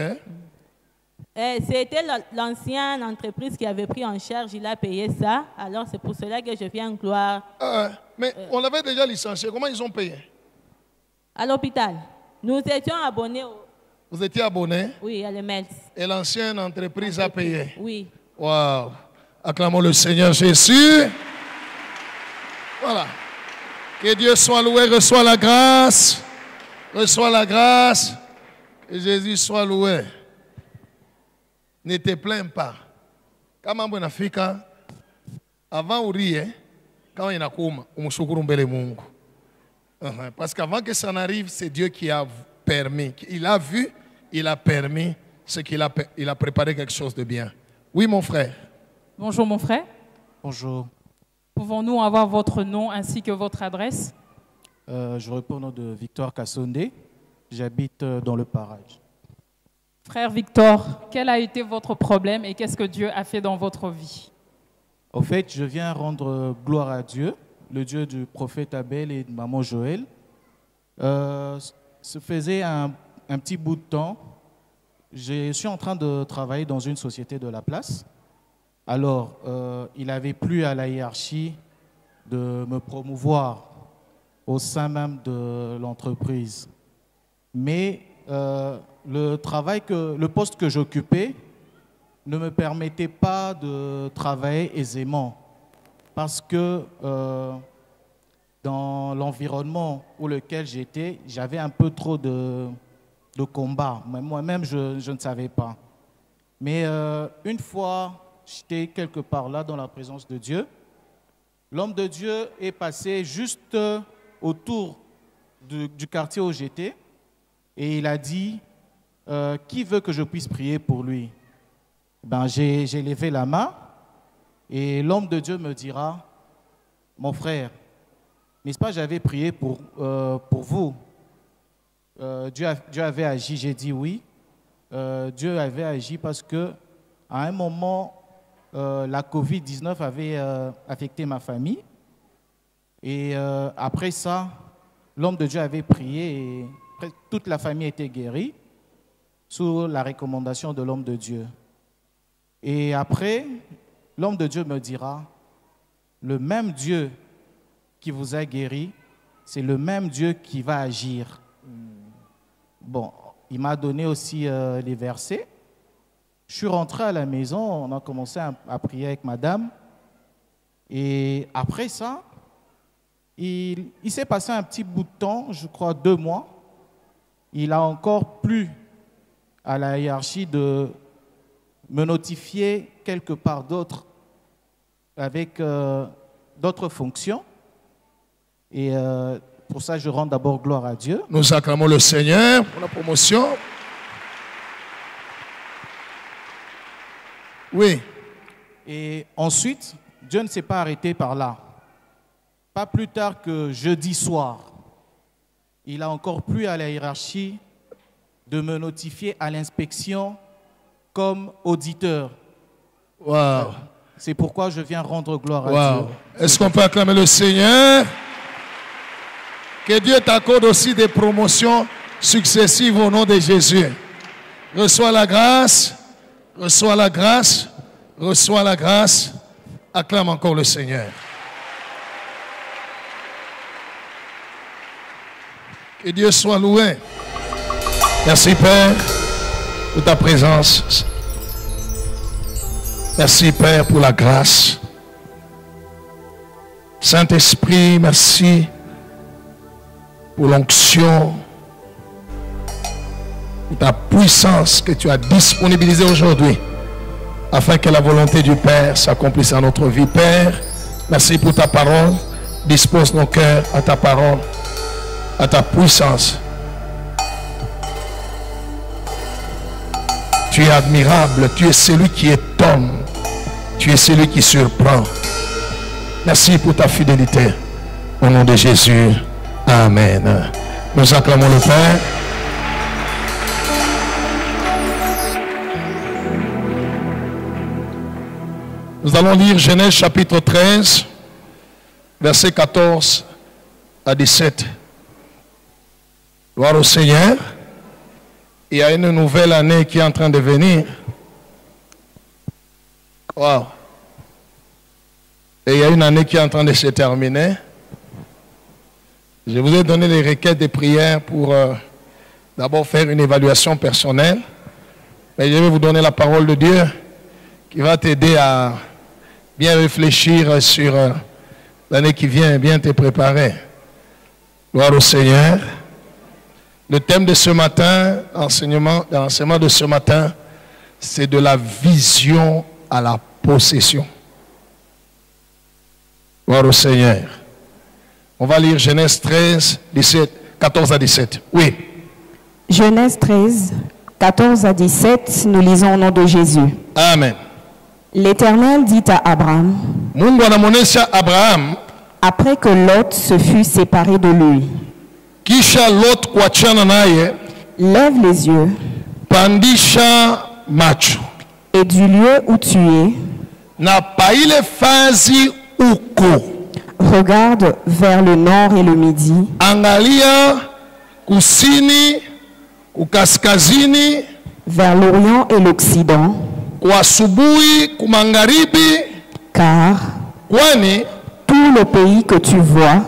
C'était l'ancienne entreprise qui avait pris en charge, il a payé ça. Alors c'est pour cela que je viens gloire. Mais on l'avait déjà licencié. Comment ils ont payé? À l'hôpital. Nous étions abonnés au... Vous étiez abonné? Oui, à l'EMELS. Et l'ancienne entreprise a payé? Oui. Waouh. Acclamons le Seigneur Jésus. Voilà. Que Dieu soit loué, reçois la grâce. Reçois la grâce. Que Jésus soit loué. Ne te plains pas. Kama mambo inafika, avant urie, quand il y a kuma, umshukuru mbele Mungu. Parce qu'avant que ça n'arrive, c'est Dieu qui a permis. Il a vu, il a permis, ce qu'il a, il a préparé quelque chose de bien. Oui, mon frère. Bonjour, mon frère. Bonjour. Pouvons-nous avoir votre nom ainsi que votre adresse? Je réponds au nom de Victor Kassonde. J'habite dans le Parage. Frère Victor, quel a été votre problème et qu'est-ce que Dieu a fait dans votre vie? Au fait, je viens rendre gloire à Dieu, le Dieu du prophète Abel et de maman Joël. Ça faisait un petit bout de temps. Je suis en train de travailler dans une société de la place. Alors, il n'avait plus à la hiérarchie de me promouvoir au sein même de l'entreprise. Mais le poste que j'occupais ne me permettait pas de travailler aisément parce que dans l'environnement où lequel j'étais, j'avais un peu trop de combats. Moi-même, je ne savais pas. Mais une fois, j'étais quelque part là dans la présence de Dieu. L'homme de Dieu est passé juste autour du quartier où j'étais et il a dit qui veut que je puisse prier pour lui? Ben, j'ai levé la main et l'homme de Dieu me dira, mon frère, n'est-ce pas, j'avais prié pour vous. Dieu avait agi, j'ai dit oui. Dieu avait agi parce que à un moment, la COVID-19 avait affecté ma famille. Et après ça, l'homme de Dieu avait prié et toute la famille était guérie sous la recommandation de l'homme de Dieu. Et après, l'homme de Dieu me dira, le même Dieu qui vous a guéri, c'est le même Dieu qui va agir. Bon, il m'a donné aussi les versets. Je suis rentré à la maison, on a commencé à prier avec madame. Et après ça, il s'est passé un petit bout de temps, je crois 2 mois. Il a encore plu à la hiérarchie de me notifier quelque part d'autre avec d'autres fonctions. Et pour ça, je rends d'abord gloire à Dieu. Nous acclamons le Seigneur pour la promotion. Oui. Et ensuite, Dieu ne s'est pas arrêté par là. Pas plus tard que jeudi soir, il a encore plu à la hiérarchie de me notifier à l'inspection comme auditeur. Wow. C'est pourquoi je viens rendre gloire à Dieu. Est-ce qu'on peut acclamer le Seigneur? Que Dieu t'accorde aussi des promotions successives au nom de Jésus. Reçois la grâce, reçois la grâce, reçois la grâce. Acclame encore le Seigneur. Que Dieu soit loué. Merci Père pour ta présence. Merci Père pour la grâce. Saint-Esprit, merci pour l'onction, pour ta puissance que tu as disponibilisée aujourd'hui afin que la volonté du Père s'accomplisse dans notre vie. Père, merci pour ta parole. Dispose nos cœurs à ta parole, à ta puissance. Tu es admirable, tu es celui qui étonne, tu es celui qui surprend. Merci pour ta fidélité. Au nom de Jésus, amen. Nous acclamons le Père. Nous allons lire Genèse chapitre 13, versets 14 à 17. Gloire au Seigneur. Il y a une nouvelle année qui est en train de venir. Wow. Et il y a une année qui est en train de se terminer. Je vous ai donné les requêtes de prière pour d'abord faire une évaluation personnelle. Mais je vais vous donner la parole de Dieu qui va t'aider à bien réfléchir sur l'année qui vient et bien te préparer. Gloire au Seigneur. Le thème de ce matin, l'enseignement de ce matin, c'est de la vision à la possession. Gloire au Seigneur. On va lire Genèse 13, 14 à 17. Oui. Genèse 13, 14 à 17, nous lisons au nom de Jésus. Amen. L'Éternel dit à Abraham, après que Lot se fut séparé de lui, lève les yeux et du lieu où tu es, regarde vers le nord et le midi, vers l'Orient et l'Occident, car tout le pays que tu vois,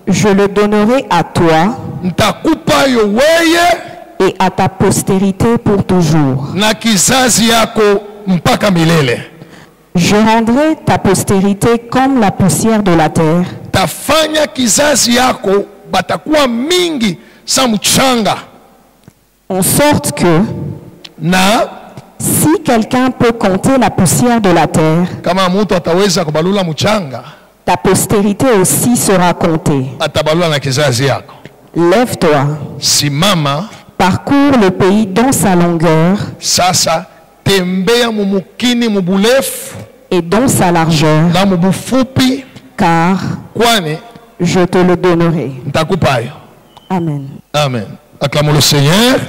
je le donnerai à toi et à ta postérité pour toujours. Je rendrai ta postérité comme la poussière de la terre, en sorte que si quelqu'un peut compter la poussière de la terre, ta postérité aussi sera comptée. Lève-toi, parcours le pays dans sa longueur et dans sa largeur, car je te le donnerai. Amen. Amen. Acclamons le Seigneur.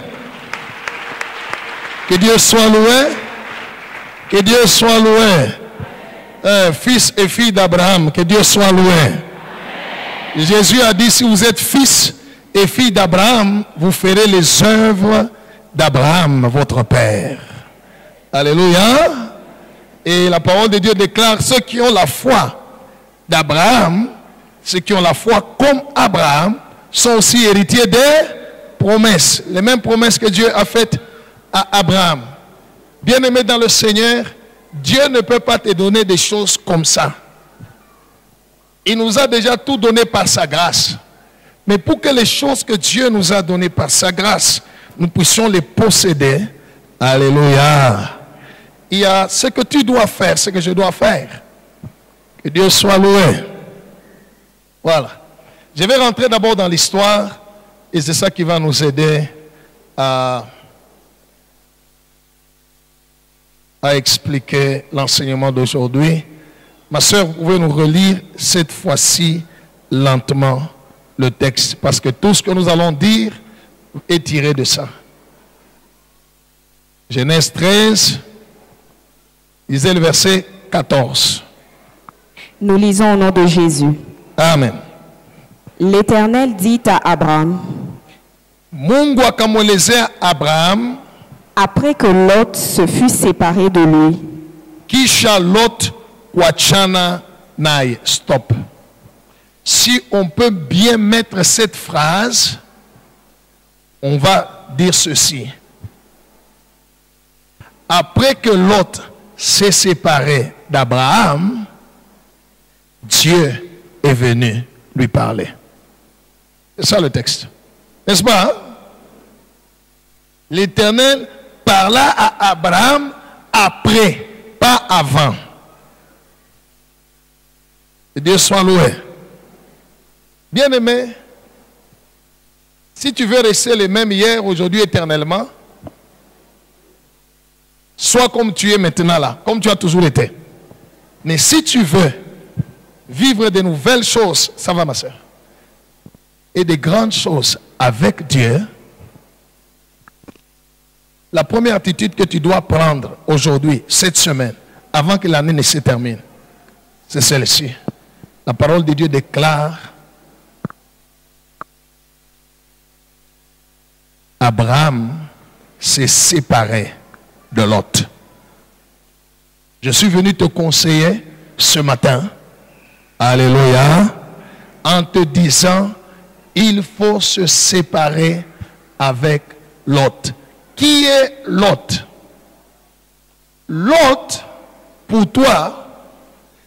Que Dieu soit loué. Que Dieu soit loué. Fils et fille d'Abraham, que Dieu soit loué. Jésus a dit, si vous êtes fils et fille d'Abraham, vous ferez les œuvres d'Abraham, votre père. Alléluia. Et la parole de Dieu déclare, ceux qui ont la foi d'Abraham, ceux qui ont la foi comme Abraham, sont aussi héritiers des promesses. Les mêmes promesses que Dieu a faites à Abraham. Bien-aimé dans le Seigneur, Dieu ne peut pas te donner des choses comme ça. Il nous a déjà tout donné par sa grâce. Mais pour que les choses que Dieu nous a données par sa grâce, nous puissions les posséder, alléluia, il y a ce que tu dois faire, ce que je dois faire. Que Dieu soit loué. Voilà. Je vais rentrer d'abord dans l'histoire et c'est ça qui va nous aider à expliquer l'enseignement d'aujourd'hui. Ma soeur, vous pouvez nous relire cette fois-ci lentement le texte, parce que tout ce que nous allons dire est tiré de ça. Genèse 13, lisez le verset 14. Nous lisons au nom de Jésus. Amen. L'Éternel dit à Abraham, Mungu akamwelezea Abraham, après que Lot se fut séparé de lui, kisha Lot wachana naye. Stop. Si on peut bien mettre cette phrase, on va dire ceci. Après que Lot s'est séparé d'Abraham, Dieu est venu lui parler. C'est ça le texte. N'est-ce pas? Hein? L'Éternel parla à Abraham après, pas avant. Et Dieu soit loué. Bien-aimé, si tu veux rester le même hier, aujourd'hui, éternellement, sois comme tu es maintenant là, comme tu as toujours été. Mais si tu veux vivre de nouvelles choses, ça va ma soeur, et de grandes choses avec Dieu, la première attitude que tu dois prendre aujourd'hui, cette semaine, avant que l'année ne se termine, c'est celle-ci. La parole de Dieu déclare: Abraham s'est séparé de Lot. Je suis venu te conseiller ce matin, alléluia, en te disant, il faut se séparer avec Lot. Qui est Lot? Lot, pour toi,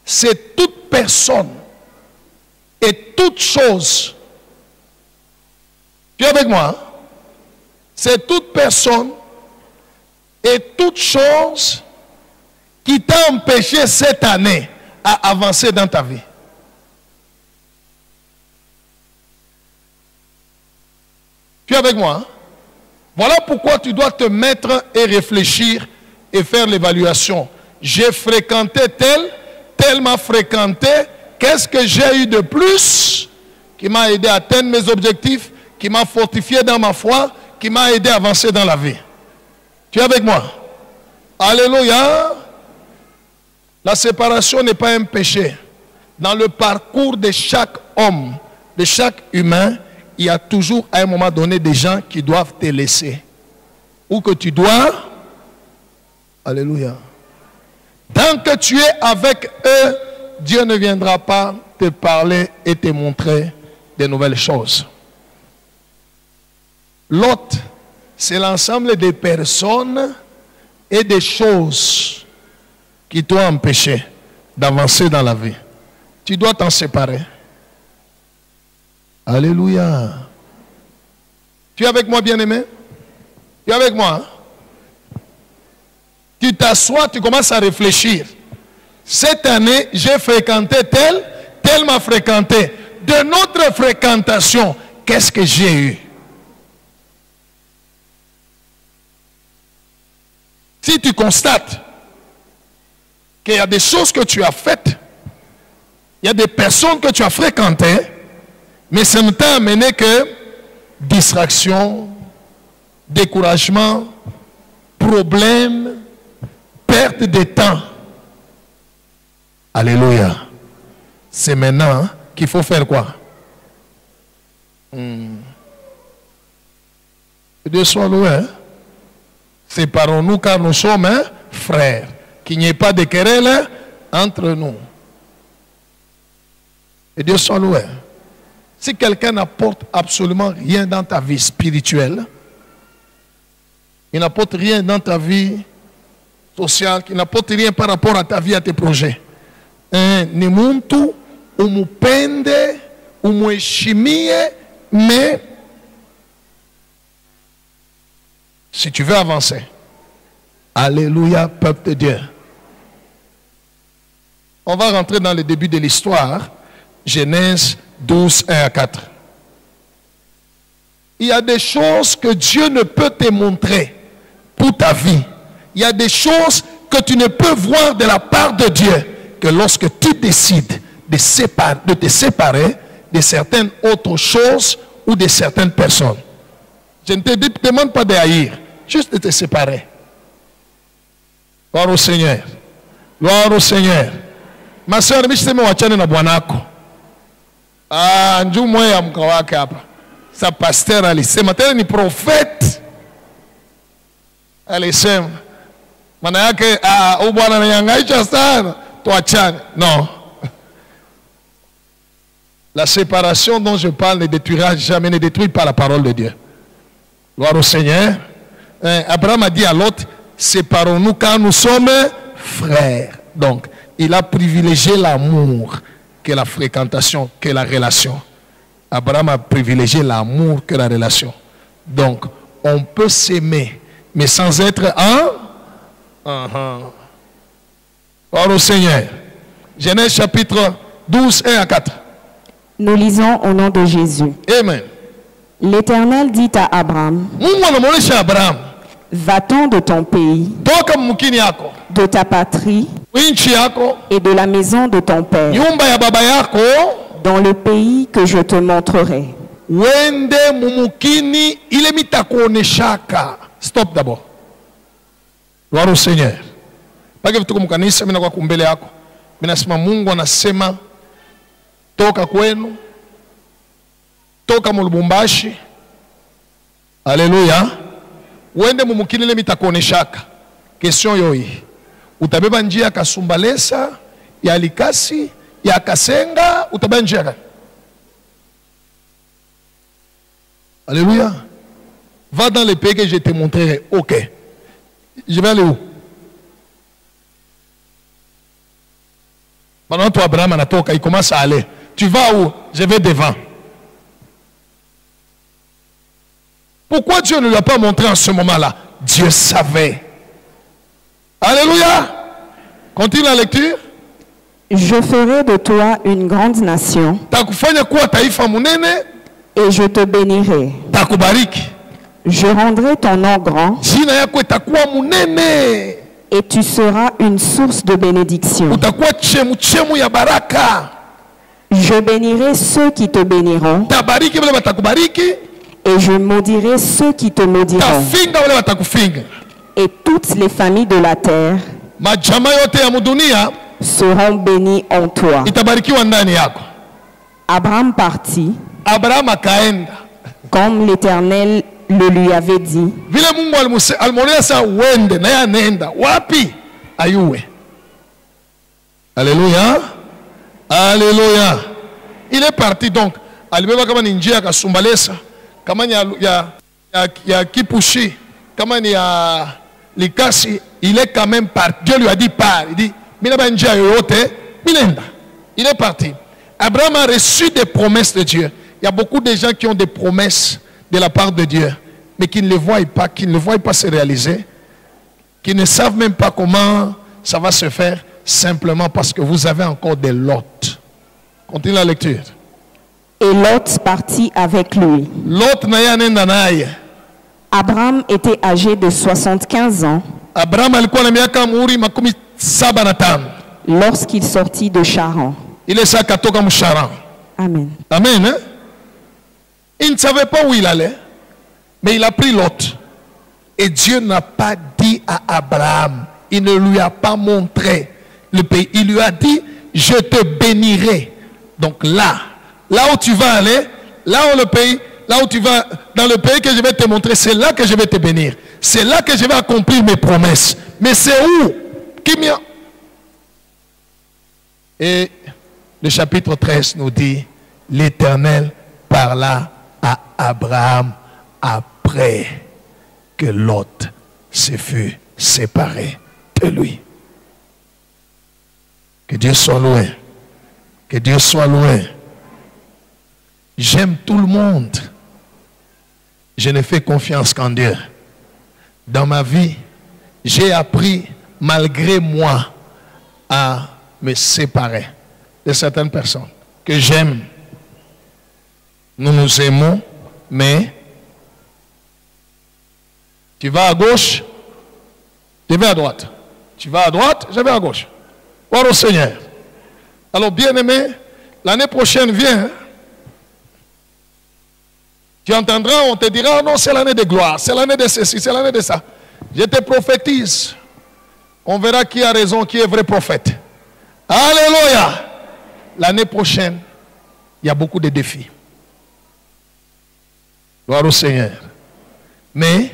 c'est toute personne et toute chose. Tu es avec moi? Hein? C'est toute personne et toute chose qui t'a empêché cette année à avancer dans ta vie. Tu es avec moi? Hein? Voilà pourquoi tu dois te mettre et réfléchir et faire l'évaluation. J'ai fréquenté tel, tel m'a fréquenté. Qu'est-ce que j'ai eu de plus qui m'a aidé à atteindre mes objectifs, qui m'a fortifié dans ma foi, qui m'a aidé à avancer dans la vie? Tu es avec moi? Alléluia. La séparation n'est pas un péché. Dans le parcours de chaque homme, de chaque humain, il y a toujours à un moment donné des gens qui doivent te laisser. Ou que tu dois. Alléluia. Tant que tu es avec eux, Dieu ne viendra pas te parler et te montrer de nouvelles choses. Lot, c'est l'ensemble des personnes et des choses qui t'ont empêché d'avancer dans la vie. Tu dois t'en séparer. Alléluia. Tu es avec moi, bien-aimé? Tu es avec moi? Hein? Tu t'assois, tu commences à réfléchir. Cette année, j'ai fréquenté tel, tel m'a fréquenté. De notre fréquentation, qu'est-ce que j'ai eu? Si tu constates qu'il y a des choses que tu as faites, il y a des personnes que tu as fréquentées, mais ça ne t'a amené que distraction, découragement, problème, perte de temps. Alléluia. C'est maintenant qu'il faut faire quoi? Dieu soit loué. Hein? Séparons-nous car nous sommes frères. Qu'il n'y ait pas de querelle entre nous. Et Dieu soit loué. Si quelqu'un n'apporte absolument rien dans ta vie spirituelle, il n'apporte rien dans ta vie sociale, il n'apporte rien par rapport à ta vie, à tes projets. Ni muntu umupende, umuheshimie, mais si tu veux avancer, alléluia, peuple de Dieu. On va rentrer dans le début de l'histoire, Genèse 12, 1 à 4. Il y a des choses que Dieu ne peut te montrer pour ta vie. Il y a des choses que tu ne peux voir de la part de Dieu que lorsque tu décides de te séparer, de certaines autres choses ou de certaines personnes. Je ne te demande pas de haïr, juste de te séparer. Gloire au Seigneur. Gloire au Seigneur. Ma soeur, je suis wachane na bwanako. Ah, njoo moya mkawake hapa. Sa pasteur alisema tena ni prophète. Alisema maana yake huyu bwana ananihangaisha sana, tuachane. Non. La séparation dont je parle ne détruira jamais, ne détruit pas la parole de Dieu. Gloire au Seigneur. Abraham a dit à Lot, séparons-nous car nous sommes frères. Donc, il a privilégié l'amour que la fréquentation, que la relation. Abraham a privilégié l'amour que la relation. Donc, on peut s'aimer, mais sans être Gloire au Seigneur. Genèse chapitre 12, 1 à 4. Nous lisons au nom de Jésus. Amen. L'Éternel dit à Abraham, va-t'en de ton pays, de ta patrie et de la maison de ton père, dans le pays que je te montrerai. Stop d'abord. Gloire au Seigneur. Pake vitu kumkanisa mimi nakuwa kumbele yako. Mimi nasema Mungu anasema toka kwenu, toka mulubumbashi. Alléluia. Uende mumukini ile mitakuoneshaka. Question yoi. Utabeba njia ya Kasumbalesa, ya Likasi, ya Kasenga, utabeba njia gani? Alléluia. Va dans les pays que je te montrerai. Ok. Je vais aller où? Pendant toi, Abraham anatoka, il commence à aller. Tu vas où? Je vais devant. Pourquoi Dieu ne lui a pas montré en ce moment-là? Dieu savait. Alléluia. Continue la lecture. Je ferai de toi une grande nation. Et je te bénirai. Je rendrai ton nom grand. Et tu seras une source de bénédiction. Je bénirai ceux qui te béniront. Et je maudirai ceux qui te maudiront. Et toutes les familles de la terre seront bénies en toi. Abraham partit comme l'Éternel le lui avait dit. Alléluia. Alléluia. Il est parti donc. Alibeba kama ni njia Kasumbalesa, kama ni ya Kipushi, kama ni ya Likasi, il est quand même parti. Dieu lui a dit pars. Il dit minaba njia yoyote, minenda. Il est parti. Abraham a reçu des promesses de Dieu. Il y a beaucoup de gens qui ont des promesses de la part de Dieu, mais qui ne les voient pas, qui ne les voient pas se réaliser, qui ne savent même pas comment ça va se faire, simplement parce que vous avez encore des lots. Continue la lecture. Et Lot partit avec lui. Abraham était âgé de 75 ans lorsqu'il sortit de Charan. Amen. Amen. Hein? Il ne savait pas où il allait, mais il a pris Lot. Et Dieu n'a pas dit à Abraham, il ne lui a pas montré le pays. Il lui a dit, je te bénirai. Donc là où tu vas aller, là où le pays, là où tu vas, dans le pays que je vais te montrer, c'est là que je vais te bénir. C'est là que je vais accomplir mes promesses. Mais c'est où? Et le chapitre 13 nous dit, l'Éternel parla à Abraham après que Lot se fut séparé de lui. Que Dieu soit loin. Que Dieu soit loin. J'aime tout le monde. Je ne fais confiance qu'en Dieu. Dans ma vie, j'ai appris, malgré moi, à me séparer de certaines personnes que j'aime. Nous nous aimons, mais tu vas à gauche, je vais à droite. Tu vas à droite, je vais à gauche. Gloire au Seigneur. Alors, bien-aimé, l'année prochaine vient. Tu entendras, on te dira, oh non, c'est l'année de gloire, c'est l'année de ceci, c'est l'année de ça. Je te prophétise. On verra qui a raison, qui est vrai prophète. Alléluia. L'année prochaine, il y a beaucoup de défis. Gloire au Seigneur. Mais,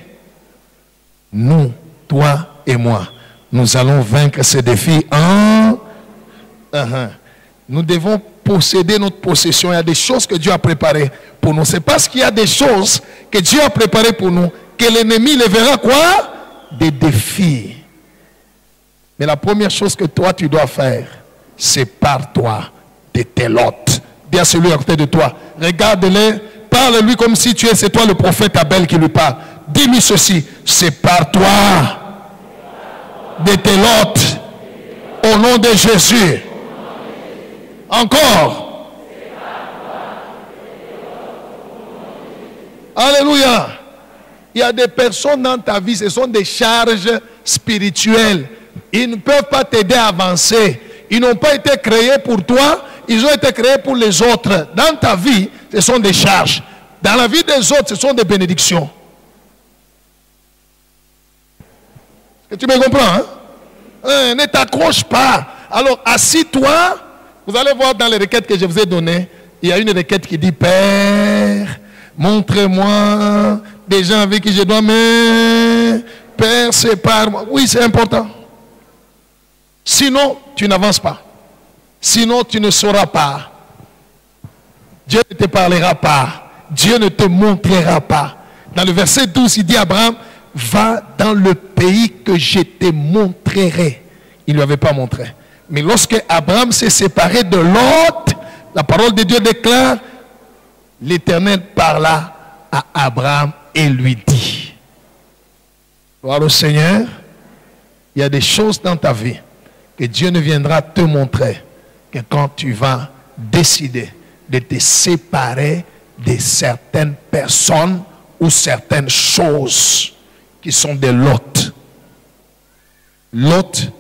nous, toi et moi, nous allons vaincre ces défis en... Nous devons posséder notre possession. Il y a des choses que Dieu a préparées pour nous. C'est parce qu'il y a des choses que Dieu a préparées pour nous que l'ennemi les verra quoi? Des défis. Mais la première chose que toi tu dois faire, sépare-toi de tes lots. Dis à celui à côté de toi, regarde-le, parle-lui comme si c'est toi le prophète Abel qui lui parle. Dis-lui ceci, sépare-toi de tes lots au nom de Jésus. Encore. Alléluia. Il y a des personnes dans ta vie, ce sont des charges spirituelles. Ils ne peuvent pas t'aider à avancer. Ils n'ont pas été créés pour toi, ils ont été créés pour les autres. Dans ta vie, ce sont des charges. Dans la vie des autres, ce sont des bénédictions. Tu me comprends, hein? Ne t'accroche pas. Alors, assis-toi. Vous allez voir dans les requêtes que je vous ai données, il y a une requête qui dit, Père, montre-moi des gens avec qui je dois me... Père, sépare-moi. Oui, c'est important. Sinon, tu n'avances pas. Sinon, tu ne sauras pas. Dieu ne te parlera pas. Dieu ne te montrera pas. Dans le verset 12, il dit à Abraham, va dans le pays que je te montrerai. Il ne lui avait pas montré. Mais lorsque Abraham s'est séparé de Lot, la parole de Dieu déclare, l'Éternel parla à Abraham et lui dit, gloire au Seigneur, il y a des choses dans ta vie que Dieu ne viendra te montrer que quand tu vas décider de te séparer de certaines personnes ou certaines choses qui sont des Lot. Lot,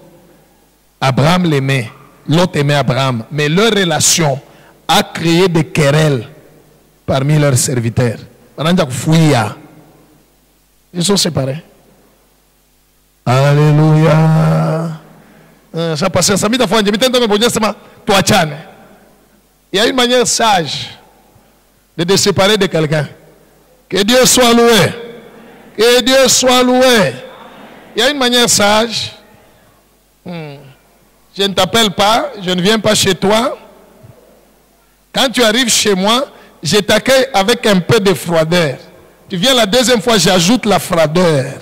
Abraham l'aimait, Lot aimait Abraham, mais leur relation a créé des querelles parmi leurs serviteurs. Ils sont séparés. Alléluia. Ça passe, ça m'a fait il y a une manière sage de te séparer de quelqu'un. Que Dieu soit loué. Que Dieu soit loué. Il y a une manière sage. Je ne t'appelle pas, je ne viens pas chez toi. Quand tu arrives chez moi, je t'accueille avec un peu de froideur. Tu viens la deuxième fois, j'ajoute la froideur.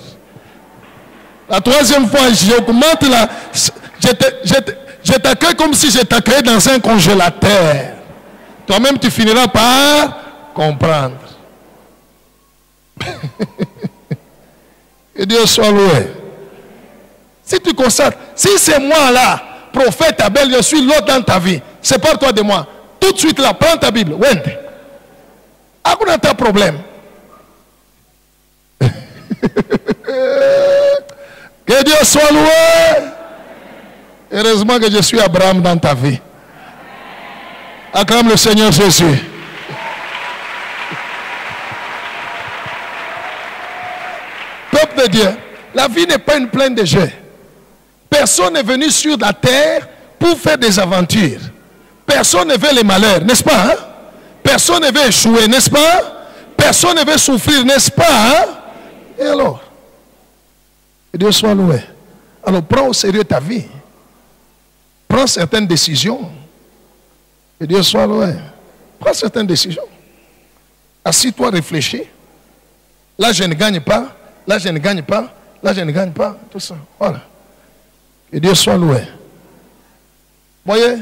La troisième fois, j'augmente la... Je t'accueille comme si je t'accueillais dans un congélateur. Toi-même, tu finiras par comprendre. Que Dieu soit loué. Si tu constates, si c'est moi là, prophète Abel, je suis l'autre dans ta vie, sépare-toi de moi. Tout de suite là, prends ta Bible. Wende. Aucun ta problème. Que Dieu soit loué. Heureusement que je suis Abraham dans ta vie. Acclame le Seigneur Jésus. Peuple de Dieu, la vie n'est pas une plaine de jeux. Personne n'est venu sur la terre pour faire des aventures. Personne ne veut les malheurs, n'est-ce pas? Hein? Personne ne veut échouer, n'est-ce pas? Personne ne veut souffrir, n'est-ce pas? Hein? Et alors? Que Dieu soit loué. Alors prends au sérieux ta vie. Prends certaines décisions. Que Dieu soit loué. Prends certaines décisions. Assis-toi, réfléchis. Là, je ne gagne pas. Là, je ne gagne pas. Là, je ne gagne pas. Tout ça. Voilà. Que Dieu soit loué. Voyez,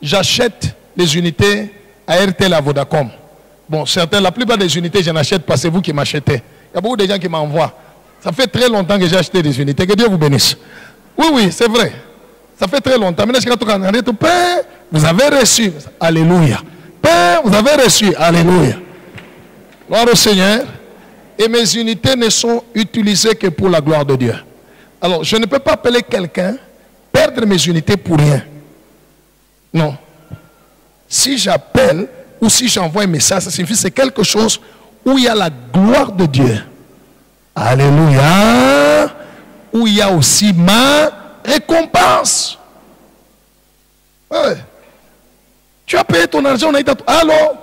j'achète les unités à RTL à Vodacom. Bon, certaines, la plupart des unités, je n'achète pas. C'est vous qui m'achetez. Il y a beaucoup de gens qui m'envoient. Ça fait très longtemps que j'ai acheté des unités. Que Dieu vous bénisse. Oui, oui, c'est vrai. Ça fait très longtemps. Père, vous avez reçu. Alléluia. Père, vous avez reçu. Alléluia. Gloire au Seigneur. Et mes unités ne sont utilisées que pour la gloire de Dieu. Alors, je ne peux pas appeler quelqu'un, perdre mes unités pour rien. Non. Si j'appelle ou si j'envoie un message, ça signifie que c'est quelque chose où il y a la gloire de Dieu. Alléluia. Où il y a aussi ma récompense. Ouais. Tu as payé ton argent, on a dit, alors,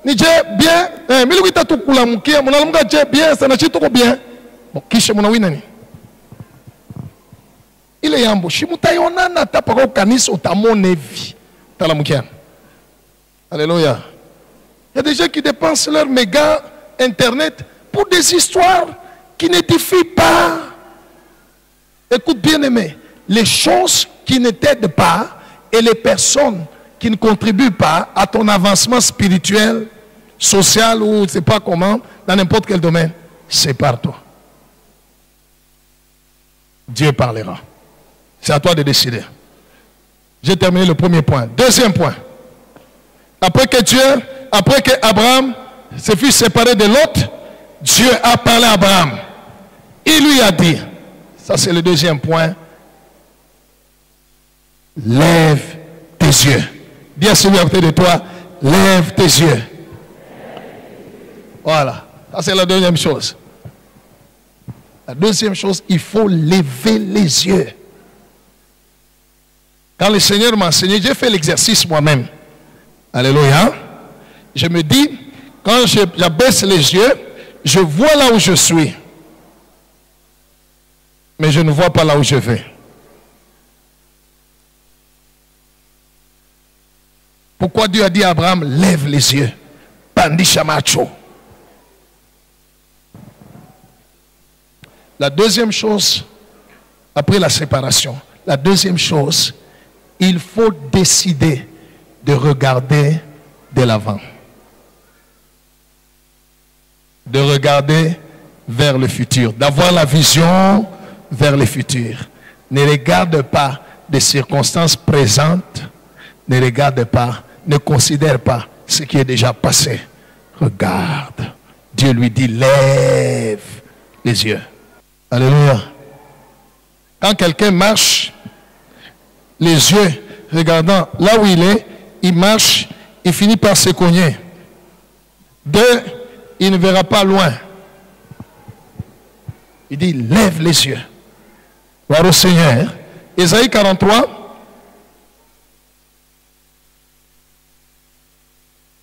Niger, bien, mais lui, tu as tout coulé, mon qui, mon alonga, bien, ça n'a pas bien. Bon, qui chez mon awinani? Il est yambo. Shimutayona na tapako kanis otamone vie. Talamukian. Alléluia. Il y a des gens qui dépensent leur méga internet pour des histoires qui n'édifient pas. Écoute bien aimé, les choses qui ne t'aident pas et les personnes qui ne contribuent pas à ton avancement spirituel, social ou je ne sais pas comment, dans n'importe quel domaine, sépare-toi. Dieu parlera. C'est à toi de décider. J'ai terminé le premier point. Deuxième point. Après que Abraham se fut séparé de Lot, Dieu a parlé à Abraham. Il lui a dit, ça c'est le deuxième point, lève tes yeux. Dis à celui à côté de toi, lève tes yeux. Voilà. Ça c'est la deuxième chose. La deuxième chose, il faut lever les yeux. Quand le Seigneur m'a enseigné, j'ai fait l'exercice moi-même. Alléluia. Je me dis, quand j'abaisse les yeux, je vois là où je suis. Mais je ne vois pas là où je vais. Pourquoi Dieu a dit à Abraham, lève les yeux. Bandi Shamacho. La deuxième chose, après la séparation, la deuxième chose, il faut décider de regarder de l'avant. De regarder vers le futur. D'avoir la vision vers le futur. Ne regarde pas des circonstances présentes. Ne regarde pas, ne considère pas ce qui est déjà passé. Regarde. Dieu lui dit, lève les yeux. Alléluia. Quand quelqu'un marche, les yeux regardant là où il est, il marche, il finit par se cogner. Deux, il ne verra pas loin. Il dit, lève les yeux. Voir au Seigneur. Ésaïe 43,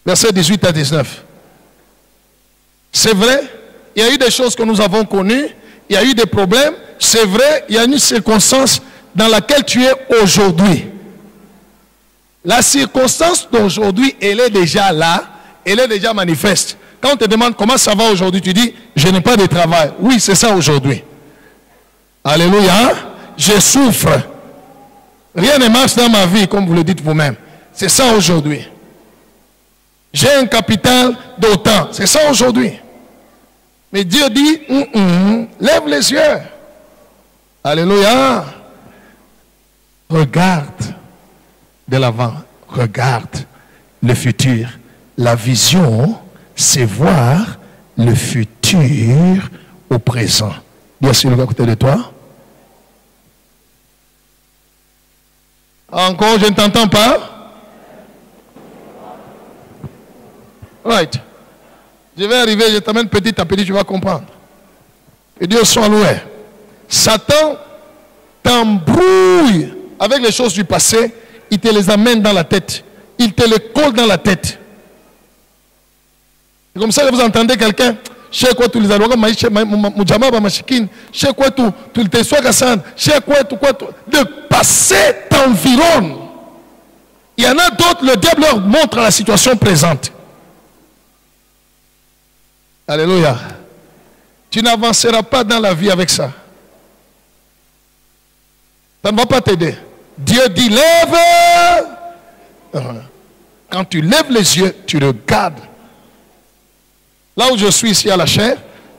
versets 18 à 19. C'est vrai, il y a eu des choses que nous avons connues, il y a eu des problèmes. C'est vrai, il y a une circonstance dans laquelle tu es aujourd'hui. La circonstance d'aujourd'hui, elle est déjà là, elle est déjà manifeste. Quand on te demande comment ça va aujourd'hui, tu dis, je n'ai pas de travail. Oui, c'est ça aujourd'hui. Alléluia. Je souffre. Rien ne marche dans ma vie, comme vous le dites vous-même. C'est ça aujourd'hui. J'ai un capital d'autant. C'est ça aujourd'hui. Mais Dieu dit, lève les yeux. Alléluia. Regarde de l'avant. Regarde le futur. La vision, c'est voir le futur au présent. Dis à celui à côté de toi. Encore, je ne t'entends pas. Right. Je vais arriver, je t'amène petit à petit, tu vas comprendre. Et Dieu soit loué. Satan t'embrouille avec les choses du passé, il te les amène dans la tête. Il te les colle dans la tête. Et comme ça, vous entendez quelqu'un, chez quoi tu les as le passé t'environne. Il y en a d'autres, le diable leur montre la situation présente. Alléluia. Tu n'avanceras pas dans la vie avec ça. Ça ne va pas t'aider. Dieu dit lève. Quand tu lèves les yeux, tu regardes. Là où je suis ici à la chair,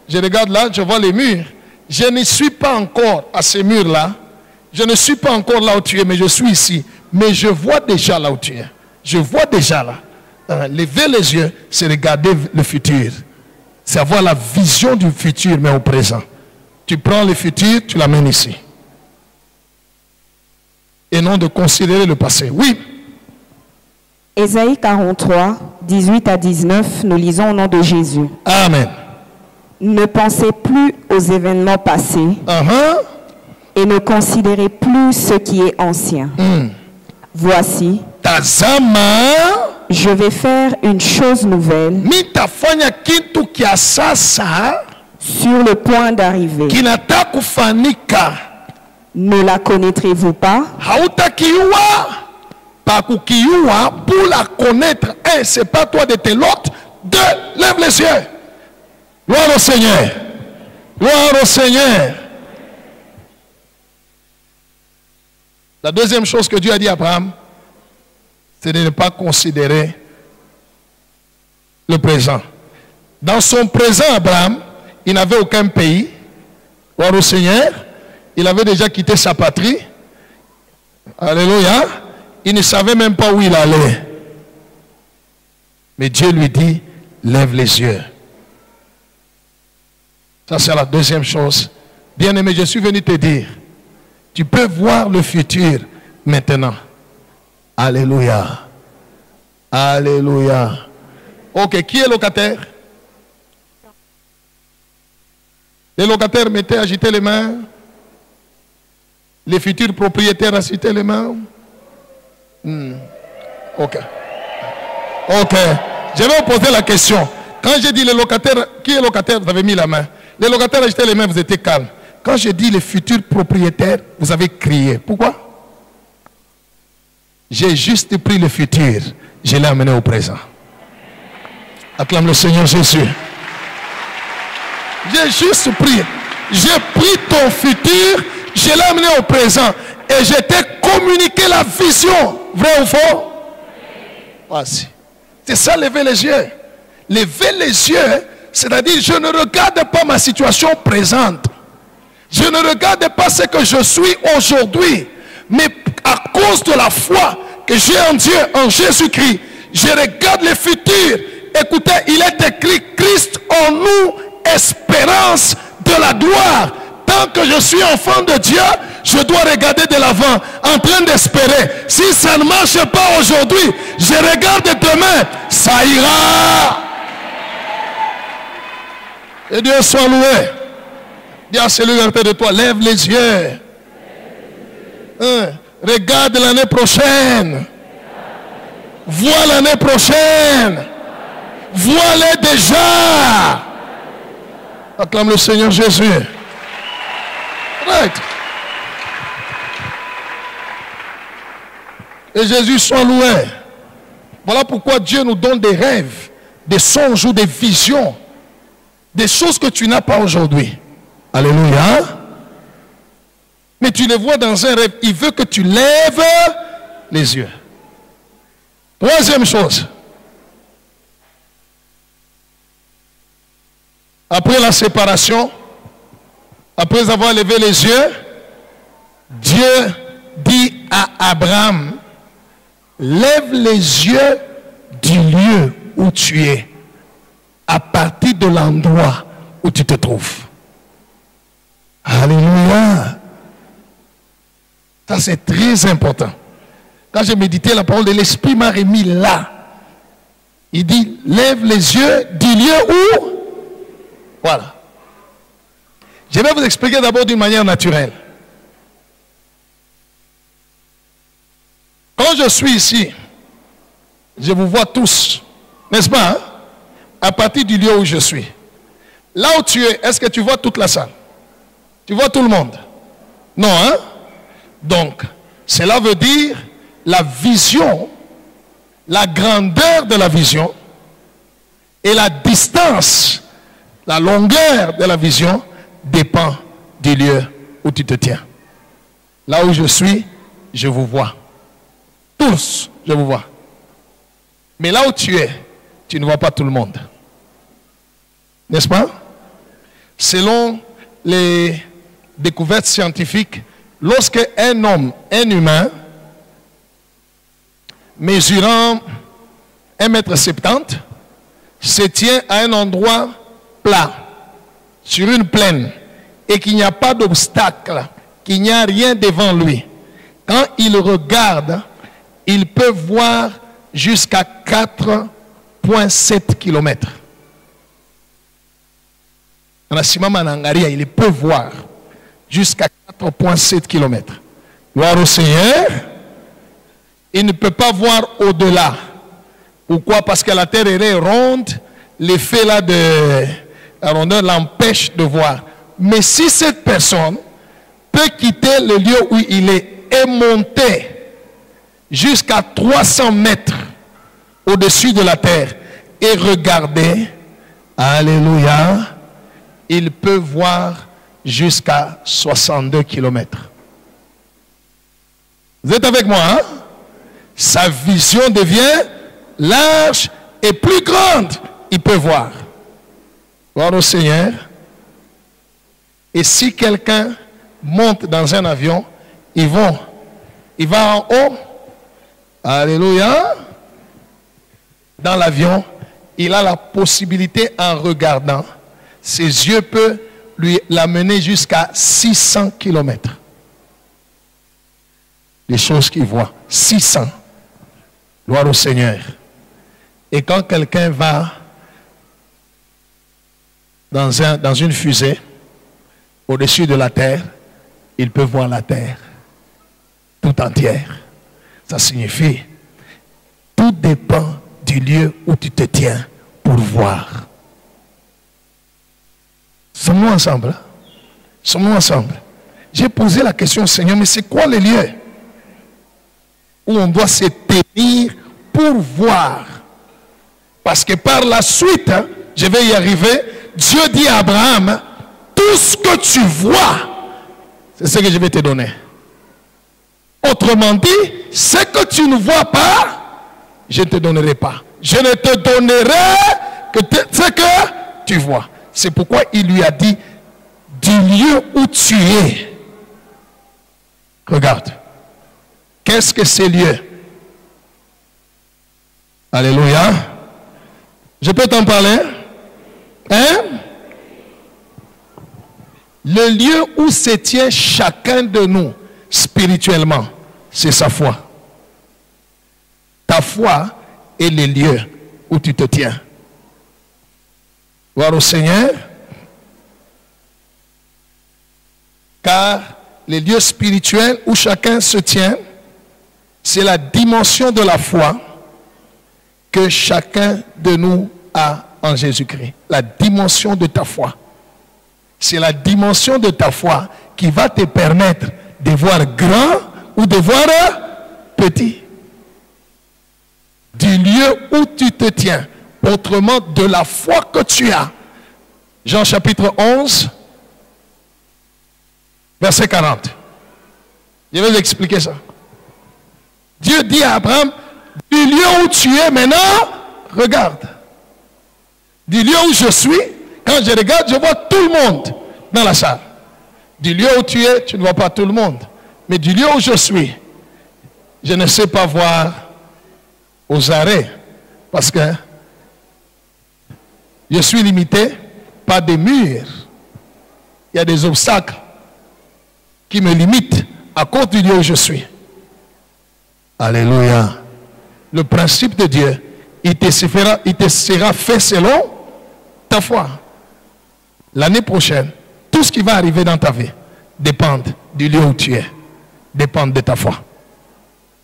je regarde là, je vois les murs. Je ne suis pas encore à ces murs-là. Je ne suis pas encore là où tu es, mais je suis ici. Mais je vois déjà là où tu es. Je vois déjà là. Lever les yeux, c'est regarder le futur. C'est avoir la vision du futur, mais au présent. Tu prends le futur, tu l'amènes ici. Et non de considérer le passé. Oui. Ésaïe 43, 18 à 19, nous lisons au nom de Jésus. Amen. Ne pensez plus aux événements passés et ne considérez plus ce qui est ancien. Voici, je vais faire une chose nouvelle sur le point d'arriver. Ne la connaîtrez-vous pas? Pour la connaître, c'est pas toi de tes l'autre. Deux, lève les yeux. Gloire au Seigneur. Gloire au Seigneur. La deuxième chose que Dieu a dit à Abraham, c'est de ne pas considérer le présent. Dans son présent, Abraham, il n'avait aucun pays. Gloire au Seigneur. Il avait déjà quitté sa patrie. Alléluia. Il ne savait même pas où il allait. Mais Dieu lui dit, lève les yeux. Ça, c'est la deuxième chose. Bien-aimé, je suis venu te dire, tu peux voir le futur maintenant. Alléluia. Alléluia. Ok, qui est locataire? Les locataires mettaient, agitaient les mains. Les futurs propriétaires agitaient les mains. Ok. Ok. Je vais vous poser la question. Quand j'ai dit les locataires, qui est locataire? Vous avez mis la main. Les locataires agitaient les mains, vous étiez calme. Quand j'ai dit les futurs propriétaires, vous avez crié. Pourquoi? J'ai juste pris le futur. Je l'ai amené au présent. Acclame le Seigneur Jésus. J'ai juste pris. J'ai pris ton futur, je l'ai amené au présent. Et je t'ai communiqué la vision. Vrai ou faux? Voici. C'est ça, lever les yeux. Lever les yeux, c'est-à-dire je ne regarde pas ma situation présente. Je ne regarde pas ce que je suis aujourd'hui. Mais à cause de la foi que j'ai en Dieu, en Jésus-Christ, je regarde le futur. Écoutez, il est écrit, Christ en nous, espérance de la gloire. Tant que je suis enfant de Dieu, je dois regarder de l'avant, en train d'espérer. Si ça ne marche pas aujourd'hui, je regarde demain, ça ira. Et Dieu soit loué. Dis à celui à côté de toi, lève les yeux. Regarde l'année prochaine. Vois l'année prochaine. Vois-les déjà. Acclame le Seigneur Jésus. Right. Et Jésus soit loué. Voilà pourquoi Dieu nous donne des rêves, des songes ou des visions, des choses que tu n'as pas aujourd'hui. Alléluia. Mais tu les vois dans un rêve. Il veut que tu lèves les yeux. Troisième chose. Après la séparation, après avoir levé les yeux, Dieu dit à Abraham, lève les yeux du lieu où tu es, à partir de l'endroit où tu te trouves. Alléluia. Ça c'est très important. Quand j'ai médité la parole de l'Esprit m'a remis là. Il dit, lève les yeux du lieu où. Voilà. Je vais vous expliquer d'abord d'une manière naturelle. Quand je suis ici, je vous vois tous, n'est-ce pas, hein? À partir du lieu où je suis. Là où tu es, est-ce que tu vois toute la salle? Tu vois tout le monde? Non, hein? Donc, cela veut dire la vision, la grandeur de la vision et la distance, la longueur de la vision dépend du lieu où tu te tiens. Là où je suis, je vous vois. Tous, je vous vois. Mais là où tu es, tu ne vois pas tout le monde. N'est-ce pas? Selon les découvertes scientifiques, lorsque un homme, un humain, mesurant 1,70 m, se tient à un endroit plat, sur une plaine, et qu'il n'y a pas d'obstacle, qu'il n'y a rien devant lui, quand il regarde, il peut voir jusqu'à 4 4,7 km. Il peut voir jusqu'à 4,7 km. Gloire au Seigneur. Il ne peut pas voir au-delà. Pourquoi? Parce que la terre est ronde. L'effet là de la rondeur l'empêche de voir. Mais si cette personne peut quitter le lieu où il est et monter jusqu'à 300 mètres au-dessus de la terre et regarder, alléluia, il peut voir jusqu'à 62 km. Vous êtes avec moi, hein? Sa vision devient large et plus grande. Il peut voir. Gloire au Seigneur. Et si quelqu'un monte dans un avion, il va en haut. Alléluia. Dans l'avion, il a la possibilité, en regardant, ses yeux peuvent lui l'amener jusqu'à 600 km. Les choses qu'il voit. 600. Gloire au Seigneur. Et quand quelqu'un va dans une fusée au-dessus de la terre, il peut voir la terre tout entière. Ça signifie, tout dépend du lieu où tu te tiens pour voir. Sommes-nous ensemble? Sommes-nous ensemble? J'ai posé la question au Seigneur, mais c'est quoi le lieu où on doit se tenir pour voir? Parce que par la suite, je vais y arriver, Dieu dit à Abraham, tout ce que tu vois, c'est ce que je vais te donner. Autrement dit, ce que tu ne vois pas, je ne te donnerai pas. Je ne te donnerai que ce que tu vois. C'est pourquoi il lui a dit, du lieu où tu es. Regarde. Qu'est-ce que ces lieux? Alléluia. Je peux t'en parler? Hein? Le lieu où se tient chacun de nous spirituellement, c'est sa foi. Ta foi est le lieu où tu te tiens. Gloire au Seigneur. Car les lieux spirituels où chacun se tient, c'est la dimension de la foi que chacun de nous a en Jésus-Christ. La dimension de ta foi. C'est la dimension de ta foi qui va te permettre de voir grand ou de voir petit. Du lieu où tu te tiens. Autrement, de la foi que tu as. Jean chapitre 11, verset 40. Je vais vous expliquer ça. Dieu dit à Abraham, du lieu où tu es maintenant, regarde. Du lieu où je suis, quand je regarde, je vois tout le monde dans la salle. Du lieu où tu es, tu ne vois pas tout le monde. Mais du lieu où je suis, je ne sais pas voir aux arrêts. Parce que je suis limité par des murs. Il y a des obstacles qui me limitent à cause du lieu où je suis. Alléluia. Le principe de Dieu, il te sera fait selon ta foi. L'année prochaine, tout ce qui va arriver dans ta vie dépend du lieu où tu es, dépend de ta foi.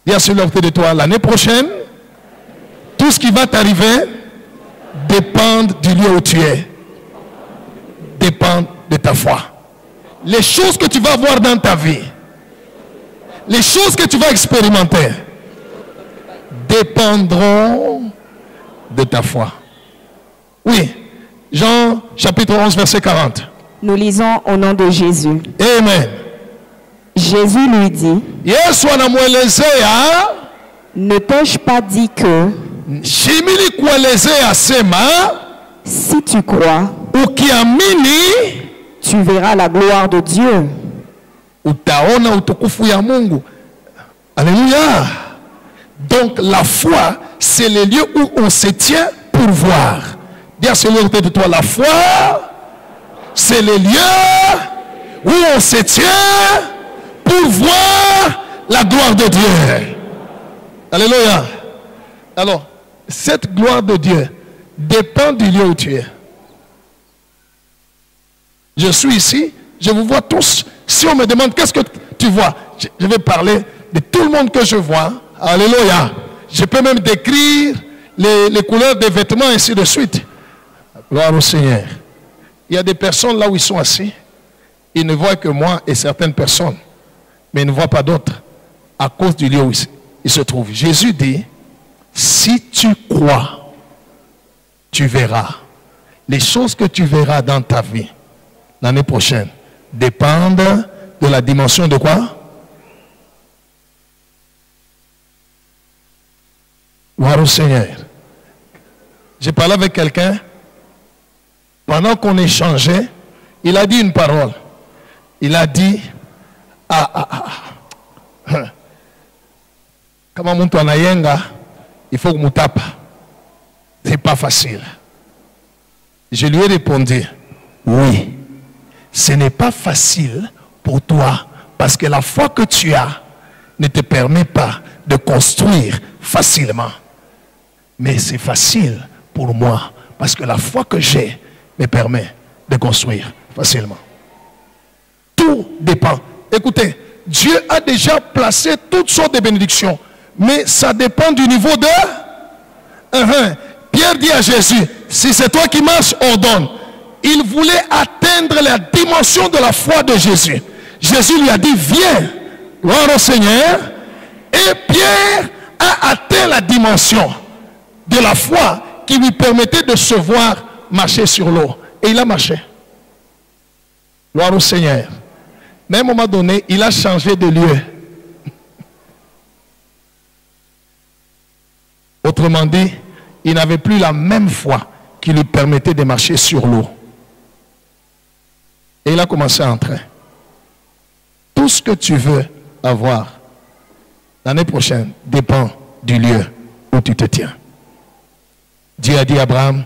Dis à celui à côté de toi, l'année prochaine, tout ce qui va t'arriver dépend du lieu où tu es, dépend de ta foi. Les choses que tu vas voir dans ta vie, les choses que tu vas expérimenter, dépendront de ta foi. Oui, Jean chapitre 11, verset 40. Nous lisons au nom de Jésus. Amen. Jésus lui dit, ne t'ai-je pas dit que si tu crois, tu verras la gloire de Dieu. Alléluia. Donc la foi, c'est le lieu où on se tient pour voir. Dis à celui de toi, la foi, c'est le lieu où on se tient pour voir la gloire de Dieu. Alléluia. Alors, cette gloire de Dieu dépend du lieu où tu es. Je suis ici, je vous vois tous. Si on me demande qu'est-ce que tu vois, je vais parler de tout le monde que je vois. Alléluia. Je peux même décrire les couleurs des vêtements, ainsi de suite. Gloire au Seigneur. Il y a des personnes là où ils sont assis. Ils ne voient que moi et certaines personnes. Mais ils ne voient pas d'autres. À cause du lieu où ils se trouvent. Jésus dit, si tu crois, tu verras. Les choses que tu verras dans ta vie l'année prochaine dépendent de la dimension de quoi? Gloire au Seigneur. J'ai parlé avec quelqu'un. Pendant qu'on échangeait, il a dit une parole. Il a dit, comment mon toanayenga, il faut que je tape. C'est pas facile. Je lui ai répondu, oui, ce n'est pas facile pour toi parce que la foi que tu as ne te permet pas de construire facilement. Mais c'est facile pour moi parce que la foi que j'ai me permet de construire facilement. Tout dépend. Écoutez, Dieu a déjà placé toutes sortes de bénédictions, mais ça dépend du niveau de... Pierre dit à Jésus, si c'est toi qui marches, ordonne. Il voulait atteindre la dimension de la foi de Jésus. Jésus lui a dit, viens, gloire au Seigneur. Et Pierre a atteint la dimension de la foi qui lui permettait de se voir marcher sur l'eau. Et il a marché. Gloire au Seigneur. Mais à un moment donné, il a changé de lieu. Autrement dit, il n'avait plus la même foi qui lui permettait de marcher sur l'eau. Et il a commencé à entrer. Tout ce que tu veux avoir l'année prochaine dépend du lieu où tu te tiens. Dieu a dit à Abraham,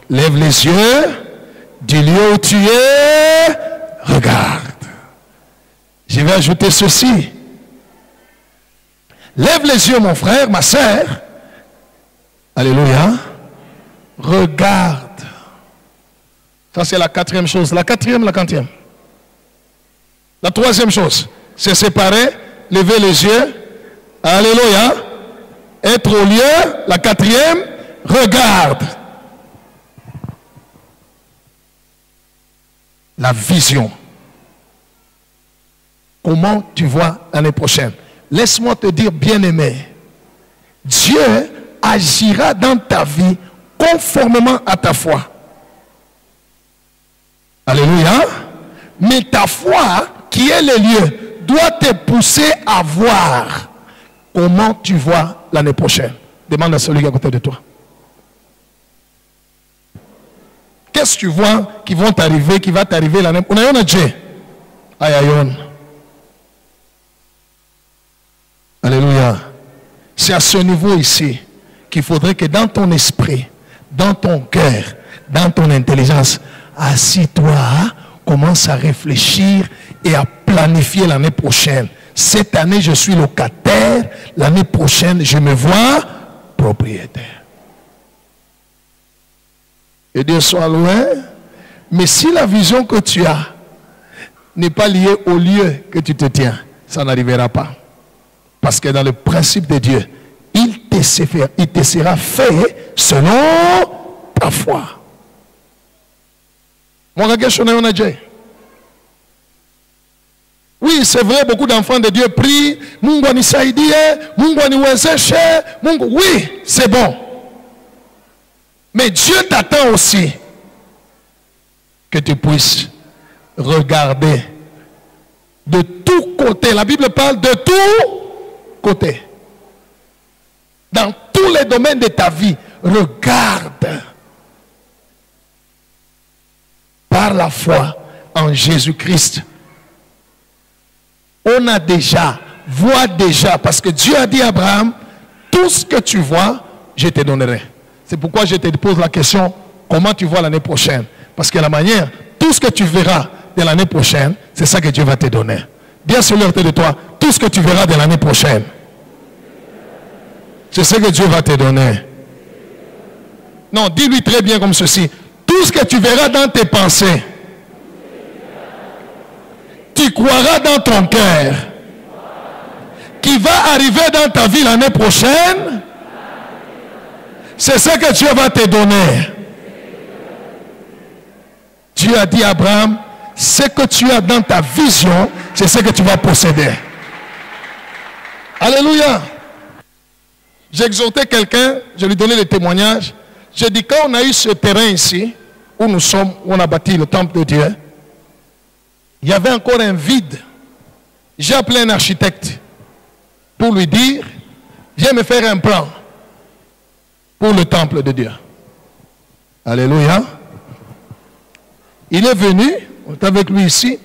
lève les yeux du lieu où tu es, regarde. Je vais ajouter ceci. Lève les yeux, mon frère, ma sœur. Alléluia. Regarde. Ça, c'est la quatrième chose. La quatrième, la quantième. La troisième chose, c'est séparer, lever les yeux. Alléluia. Être au lieu. La quatrième, regarde. La vision. Comment tu vois l'année prochaine? Laisse-moi te dire, bien-aimé, Dieu agira dans ta vie conformément à ta foi. Alléluia. Mais ta foi, qui est le lieu, doit te pousser à voir comment tu vois l'année prochaine. Demande à celui qui est à côté de toi. Qu'est-ce que tu vois qui vont t'arriver, qui va t'arriver l'année prochaine? On a Dieu. Aïe aïe. Alléluia. C'est à ce niveau ici qu'il faudrait que dans ton esprit, dans ton cœur, dans ton intelligence, assis-toi, commence à réfléchir et à planifier l'année prochaine. Cette année, je suis locataire. L'année prochaine, je me vois propriétaire. Et Dieu soit loin. Mais si la vision que tu as n'est pas liée au lieu que tu te tiens, ça n'arrivera pas. Parce que dans le principe de Dieu, il te sera fait selon ta foi. Oui, c'est vrai, beaucoup d'enfants de Dieu prient. Mungu anisaidie, Mungu aniwezeshe, Mungu. Oui, c'est bon. Mais Dieu t'attend aussi que tu puisses regarder de tous côtés. La Bible parle de tous côtés. Dans tous les domaines de ta vie, regarde par la foi en Jésus-Christ. On a déjà, vois déjà, parce que Dieu a dit à Abraham, tout ce que tu vois, je te donnerai. C'est pourquoi je te pose la question, comment tu vois l'année prochaine? Parce que la manière, tout ce que tu verras de l'année prochaine, c'est ça que Dieu va te donner. Dis à celui à côté de toi, tout ce que tu verras de l'année prochaine, C'est ce que Dieu va te donner. Non, dis-lui très bien comme ceci. Tout ce que tu verras dans tes pensées, tu croiras dans ton cœur, qui va arriver dans ta vie l'année prochaine, c'est ce que Dieu va te donner. Dieu a dit à Abraham, ce que tu as dans ta vision, c'est ce que tu vas posséder. Alléluia. J'ai exhorté quelqu'un, je lui donnais le témoignage. J'ai dit, quand on a eu ce terrain ici, où nous sommes, où on a bâti le temple de Dieu, il y avait encore un vide. J'ai appelé un architecte pour lui dire, viens me faire un plan pour le temple de Dieu. Alléluia. Il est venu, on est avec lui ici,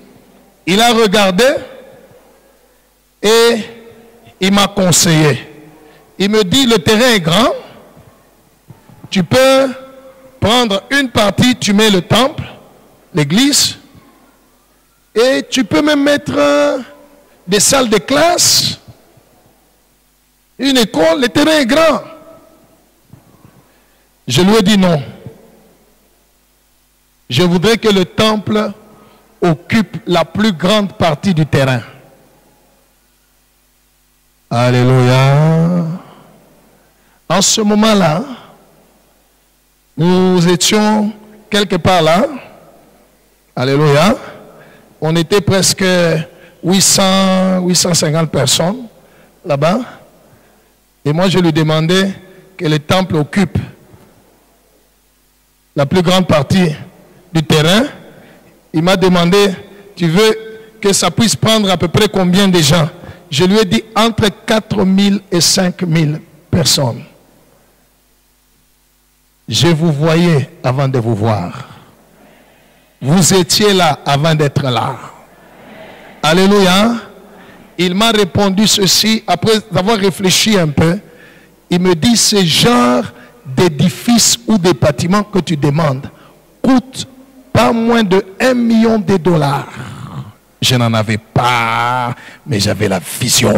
il a regardé et il m'a conseillé. Il me dit, le terrain est grand, tu peux prendre une partie, tu mets le temple, l'église, et tu peux même mettre des salles de classe, une école, le terrain est grand. Je lui ai dit non. Je voudrais que le temple occupe la plus grande partie du terrain. Alléluia. En ce moment-là, nous étions quelque part là. Alléluia. On était presque 850 personnes là-bas. Et moi, je lui demandais que le temple occupe la plus grande partie du terrain. Il m'a demandé, tu veux que ça puisse prendre à peu près combien de gens? Je lui ai dit entre 4000 et 5000 personnes. Je vous voyais avant de vous voir. Vous étiez là avant d'être là. Alléluia. Il m'a répondu ceci, après avoir réfléchi un peu. Il me dit, ce genre d'édifice ou de bâtiment que tu demandes coûte pas moins de 1 million de dollars. Je n'en avais pas, mais j'avais la vision.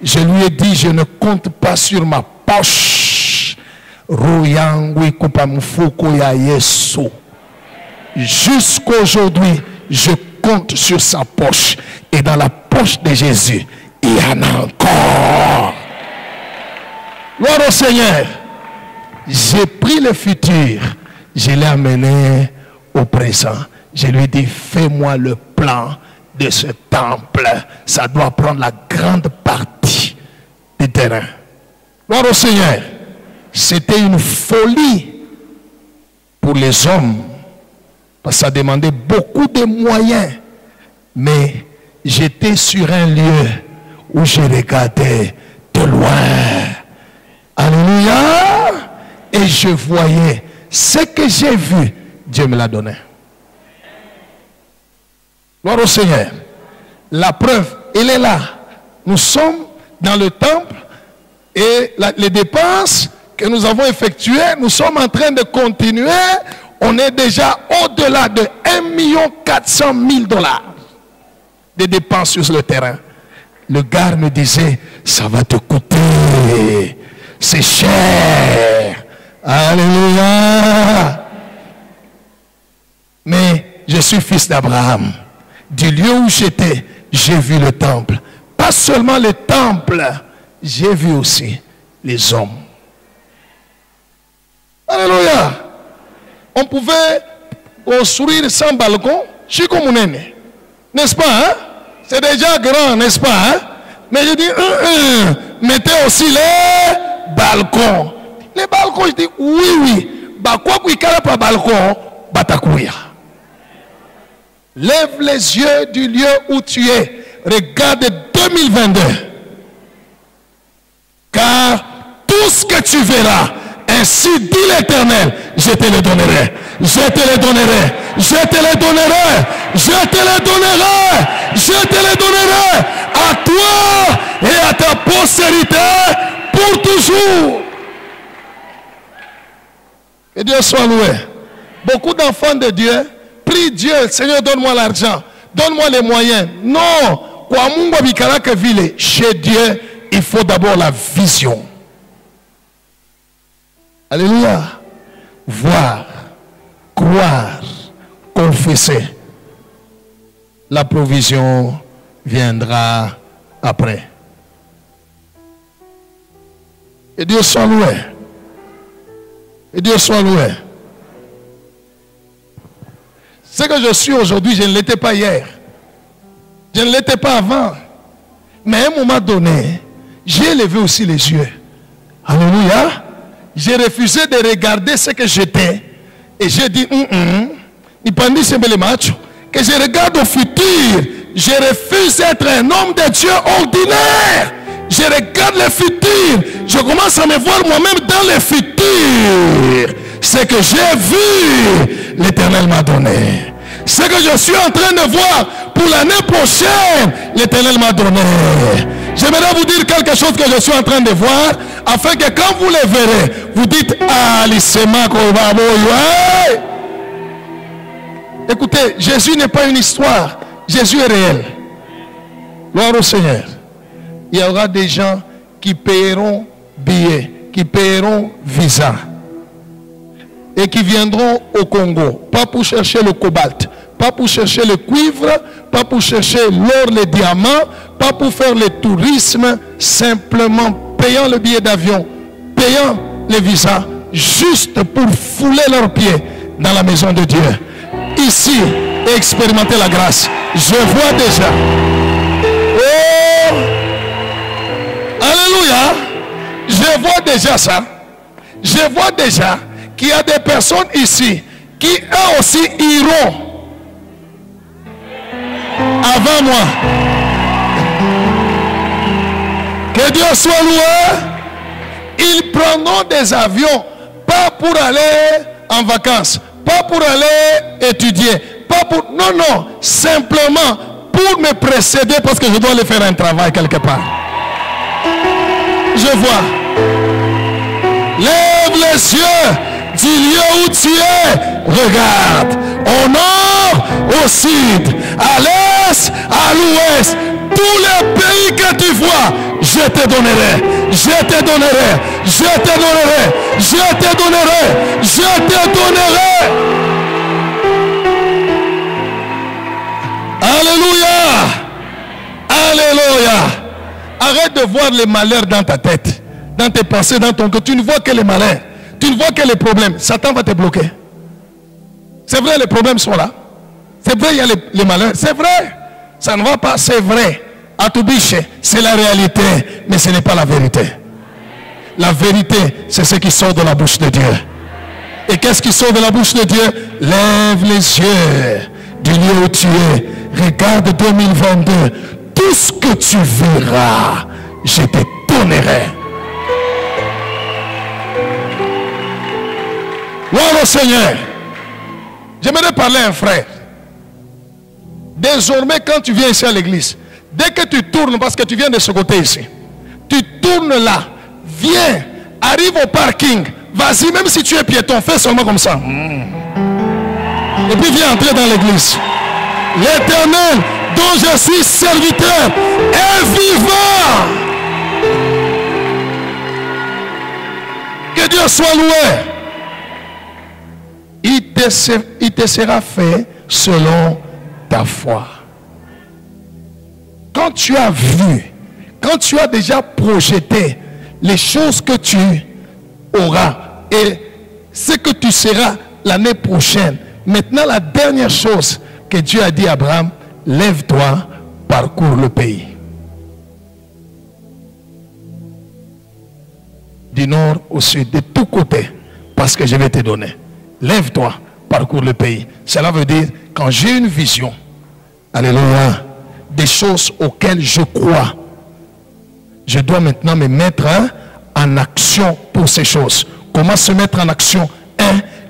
Je lui ai dit, je ne compte pas sur ma poche. Jusqu'aujourd'hui, je compte sur sa poche. Et dans la poche de Jésus, il y en a encore. Gloire au Seigneur. J'ai pris le futur, je l'ai amené au présent. Je lui ai dit, fais-moi le plan de ce temple. Ça doit prendre la grande partie du terrain. Gloire au Seigneur. C'était une folie pour les hommes. Parce que ça demandait beaucoup de moyens. Mais j'étais sur un lieu où je regardais de loin. Alléluia. Et je voyais ce que j'ai vu. Dieu me l'a donné. Gloire au Seigneur. La preuve, elle est là. Nous sommes dans le temple et les dépenses que nous avons effectuées, nous sommes en train de continuer. On est déjà au-delà de 1 400 000 dollars de dépenses sur le terrain. Le gars me disait, ça va te coûter. C'est cher. Alléluia. Mais je suis fils d'Abraham. Du lieu où j'étais, j'ai vu le temple. Pas seulement le temple, j'ai vu aussi les hommes. Alléluia. On pouvait construire sans balcon, n'est-ce pas? Hein? C'est déjà grand, n'est-ce pas? Hein? Mais je dis, mettez aussi les balcons. Les balcons, je dis, oui. Bah, quoi qu'il y ait pas balcon, batakouya. Lève les yeux du lieu où tu es. Regarde 2022. Car tout ce que tu verras, ainsi dit l'Éternel, je te le donnerai. Je te le donnerai. Je te le donnerai. Je te le donnerai. Je te le donnerai à toi et à ta postérité pour toujours. Que Dieu soit loué. Beaucoup d'enfants de Dieu prient Dieu, Seigneur, donne-moi l'argent, donne-moi les moyens. Non, chez Dieu, il faut d'abord la vision. Alléluia. Voir, croire, confesser. La provision viendra après. Et Dieu soit loué. Et Dieu soit loué. Ce que je suis aujourd'hui, je ne l'étais pas hier. Je ne l'étais pas avant. Mais à un moment donné, j'ai levé aussi les yeux. Alléluia. J'ai refusé de regarder ce que j'étais. Et j'ai dit, que je regarde au futur. Je refuse d'être un homme de Dieu ordinaire. Je regarde le futur. Je commence à me voir moi-même dans le futur. Ce que j'ai vu, l'Éternel m'a donné. Ce que je suis en train de voir pour l'année prochaine, l'Éternel m'a donné. J'aimerais vous dire quelque chose que je suis en train de voir, afin que quand vous le verrez, vous dites, ah, l'Issema Kobabo. Écoutez, Jésus n'est pas une histoire. Jésus est réel. Gloire au Seigneur. Il y aura des gens qui paieront billets, qui paieront visa. Et qui viendront au Congo. Pas pour chercher le cobalt. Pas pour chercher le cuivre. Pas pour chercher l'or, les diamants. Pas pour faire le tourisme. Simplement payant le billet d'avion. Payant les visas. Juste pour fouler leurs pieds dans la maison de Dieu. Ici, et expérimenter la grâce. Je vois déjà. Oh! Alléluia. Je vois déjà ça. Je vois déjà qu'il y a des personnes ici qui eux aussi iront avant moi. Que Dieu soit loué. Ils prendront des avions pas pour aller en vacances, pas pour aller étudier, pas pour... Non, non, simplement pour me précéder parce que je dois aller faire un travail quelque part. Je vois. Lève les yeux du lieu où tu es. Regarde. Au nord, au sud, à l'est, à l'ouest. Tous les pays que tu vois, je te donnerai. Je te donnerai. Je te donnerai. Je te donnerai. Je te donnerai. Alléluia. Alléluia. Arrête de voir les malheurs dans ta tête, dans tes pensées, dans ton cœur. Tu ne vois que les malheurs. Tu ne vois que les problèmes. Satan va te bloquer. C'est vrai, les problèmes sont là. C'est vrai, il y a les malheurs. C'est vrai. Ça ne va pas, c'est vrai. À tout biche, c'est la réalité, mais ce n'est pas la vérité. La vérité, c'est ce qui sort de la bouche de Dieu. Et qu'est-ce qui sort de la bouche de Dieu? Lève les yeux du lieu où tu es. Regarde 2022. Tout ce que tu verras, je te donnerai. Gloire au Seigneur. J'aimerais parler à un frère. Désormais, quand tu viens ici à l'église, dès que tu tournes, parce que tu viens de ce côté ici, tu tournes là, viens, arrive au parking, vas-y, même si tu es piéton, fais seulement comme ça. Et puis viens entrer dans l'église. L'Éternel dont je suis serviteur est vivant. Que Dieu soit loué. Il te sera fait selon ta foi. Quand tu as vu, quand tu as déjà projeté les choses que tu auras et ce que tu seras l'année prochaine, maintenant la dernière chose que Dieu a dit à Abraham, lève-toi, parcours le pays. Du nord au sud, de tous côtés, parce que je vais te donner. Lève-toi, parcours le pays. Cela veut dire, quand j'ai une vision, alléluia, des choses auxquelles je crois, je dois maintenant me mettre en action pour ces choses. Comment se mettre en action?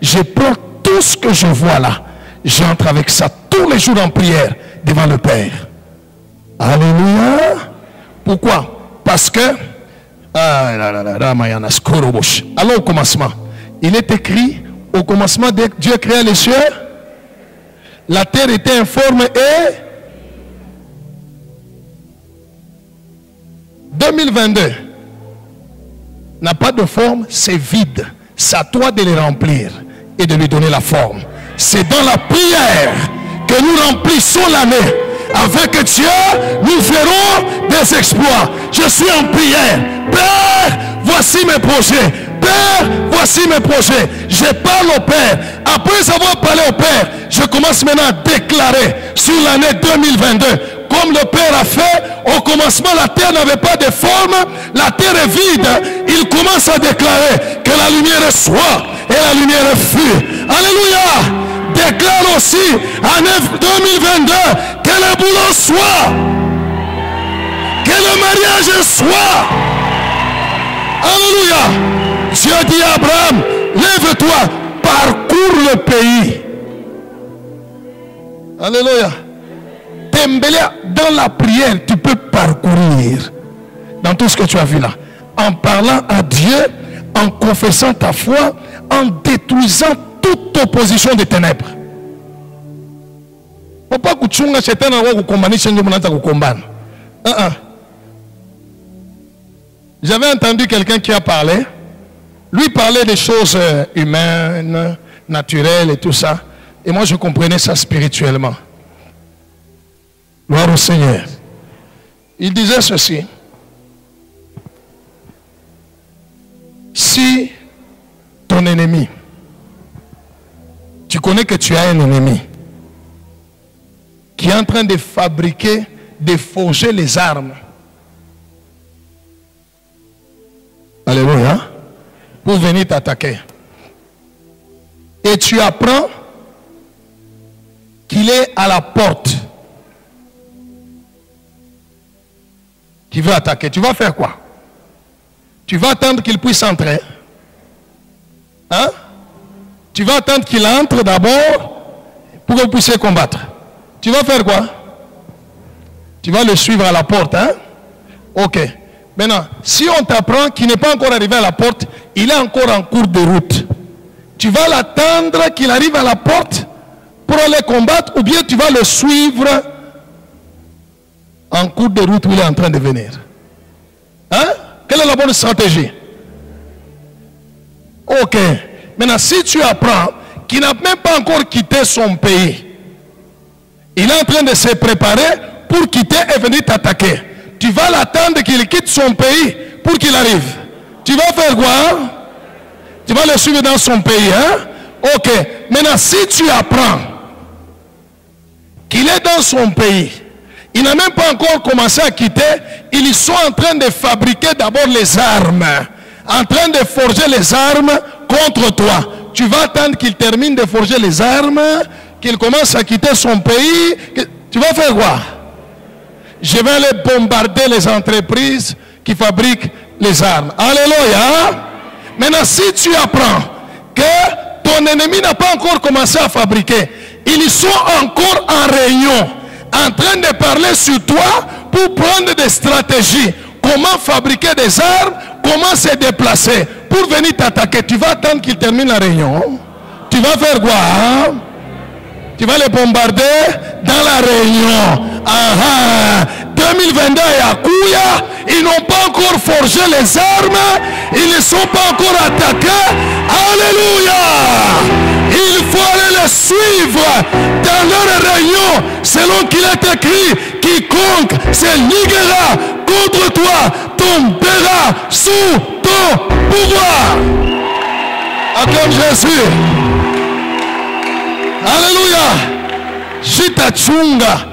Je prends tout ce que je vois là, j'entre avec ça tous les jours en prière devant le Père. Alléluia. Pourquoi? Parce que alors au commencement, il est écrit, au commencement Dieu créa les cieux, la terre était informe et 2022 n'a pas de forme, c'est vide. C'est à toi de les remplir et de lui donner la forme. C'est dans la prière que nous remplissons l'année. Avec Dieu, nous ferons des exploits. Je suis en prière. Père, voici mes projets. Père, voici mes projets. Je parle au Père. Après avoir parlé au Père, je commence maintenant à déclarer sur l'année 2022. Comme le Père a fait, au commencement, la terre n'avait pas de forme. La terre est vide. Il commence à déclarer que la lumière soit et la lumière fut. Alléluia. Déclare aussi en 2022 que le boulot soit, que le mariage soit. Alléluia. Dieu dit à Abraham, lève-toi, parcours le pays. Alléluia. Dans la prière, tu peux parcourir dans tout ce que tu as vu là. En parlant à Dieu, en confessant ta foi, en détruisant toute opposition des ténèbres. Papa kuchunga shetani wa kukombanisha ndio mnaanza kukombana. J'avais entendu quelqu'un qui a parlé. Lui parlait des choses humaines, naturelles et tout ça. Et moi je comprenais ça spirituellement. Gloire au Seigneur. Il disait ceci. Si ton ennemi, tu connais que tu as un ennemi qui est en train de fabriquer, de forger les armes. Alléluia. Pour venir t'attaquer. Et tu apprends qu'il est à la porte. Qui veut attaquer. Tu vas faire quoi? Tu vas attendre qu'il puisse entrer. Hein? Tu vas attendre qu'il entre d'abord pour que vous puissiez combattre. Tu vas faire quoi? Tu vas le suivre à la porte. Hein? Ok. Maintenant, si on t'apprend qu'il n'est pas encore arrivé à la porte, il est encore en cours de route. Tu vas l'attendre qu'il arrive à la porte pour aller combattre, ou bien tu vas le suivre en cours de route où il est en train de venir. Hein? Quelle est la bonne stratégie? Ok. Maintenant, si tu apprends qu'il n'a même pas encore quitté son pays, il est en train de se préparer pour quitter et venir t'attaquer. Tu vas l'attendre qu'il quitte son pays pour qu'il arrive. Tu vas faire quoi? Tu vas le suivre dans son pays. Hein? Ok. Maintenant, si tu apprends qu'il est dans son pays, il n'a même pas encore commencé à quitter, ils sont en train de fabriquer d'abord les armes. En train de forger les armes contre toi. Tu vas attendre qu'il termine de forger les armes, qu'il commence à quitter son pays. Tu vas faire quoi? Je vais aller bombarder les entreprises qui fabriquent les armes. Alléluia. Maintenant, si tu apprends que ton ennemi n'a pas encore commencé à fabriquer, ils sont encore en réunion, en train de parler sur toi pour prendre des stratégies. Comment fabriquer des armes, comment se déplacer pour venir t'attaquer. Tu vas attendre qu'il termine la réunion. Tu vas faire quoi? Hein? Tu vas les bombarder dans la réunion. 2022 et à Kouya, ils n'ont pas encore forgé les armes, ils ne sont pas encore attaqués. Alléluia. Il faut aller les suivre dans leur réunion, selon qu'il est écrit, quiconque se liguera contre toi tombera sous ton pouvoir. Acclame Jésus. Alléluia. Jitachunga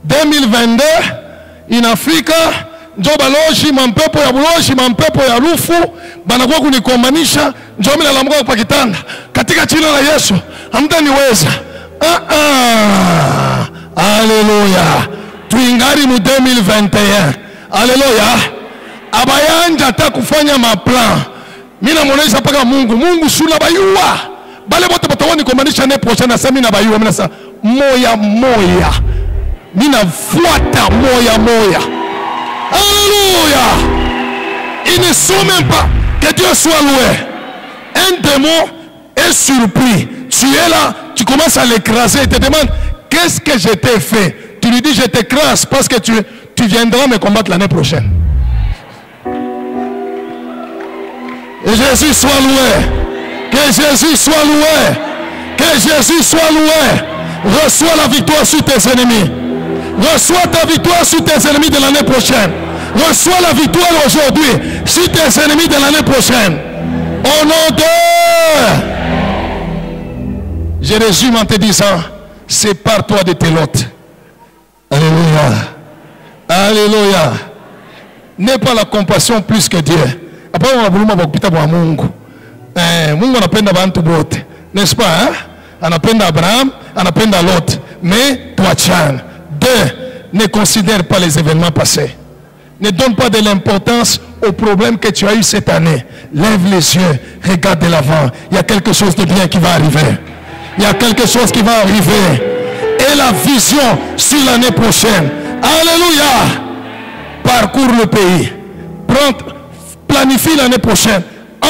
2022 in Afrika njo baloshi mampepo ya buloshi mampepo ya rufu banakuwa kunikombanisha njo mimi nalamuka kwa kitanda katika jina la Yesu hamtaniweza. Alléluia. Tuingari mu 2021. Alléluia. Abayanja hata kufanya maplan. Mimi namuonesha paka Mungu shula bayua. Bale bote batawani kombanisha ne prochaine sasa mimi na bayua mimi nasa moya moya. Mimi nafuata moya moya. Alléluia. Ils ne sont même pas. Que Dieu soit loué. Un démon est surpris. Tu es là, tu commences à l'écraser. Il te demande, qu'est-ce que je t'ai fait? Tu lui dis, je t'écrase parce que tu viendras me combattre l'année prochaine. Que Jésus soit loué. Que Jésus soit loué. Que Jésus soit loué. Reçois la victoire sur tes ennemis. Reçois ta victoire sur tes ennemis de l'année prochaine. Reçois la victoire aujourd'hui sur tes ennemis de l'année prochaine. Au nom de... Je résume en te disant, sépare-toi de tes lots. Alléluia. Alléluia. N'aie pas la compassion plus que Dieu. Après, on va vouloir m'occuper de Mungu. Mungu anapenda bantu bote. N'est-ce pas? Hein? Anapenda Abraham, anapenda Lot. Mais toi, Tchan. Deux, ne considère pas les événements passés. Ne donne pas de l'importance aux problèmes que tu as eu cette année. Lève les yeux, regarde de l'avant. Il y a quelque chose de bien qui va arriver. Il y a quelque chose qui va arriver. Et la vision sur l'année prochaine. Alléluia. Parcours le pays. Planifie l'année prochaine.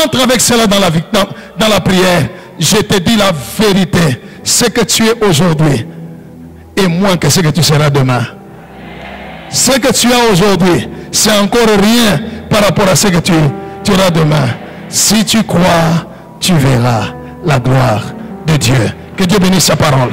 Entre avec cela dans la prière. Je te dis la vérité. Ce que tu es aujourd'hui est moins que ce que tu seras demain. Ce que tu as aujourd'hui, c'est encore rien par rapport à ce que tu auras demain. Si tu crois, tu verras la gloire de Dieu. Que Dieu bénisse sa parole.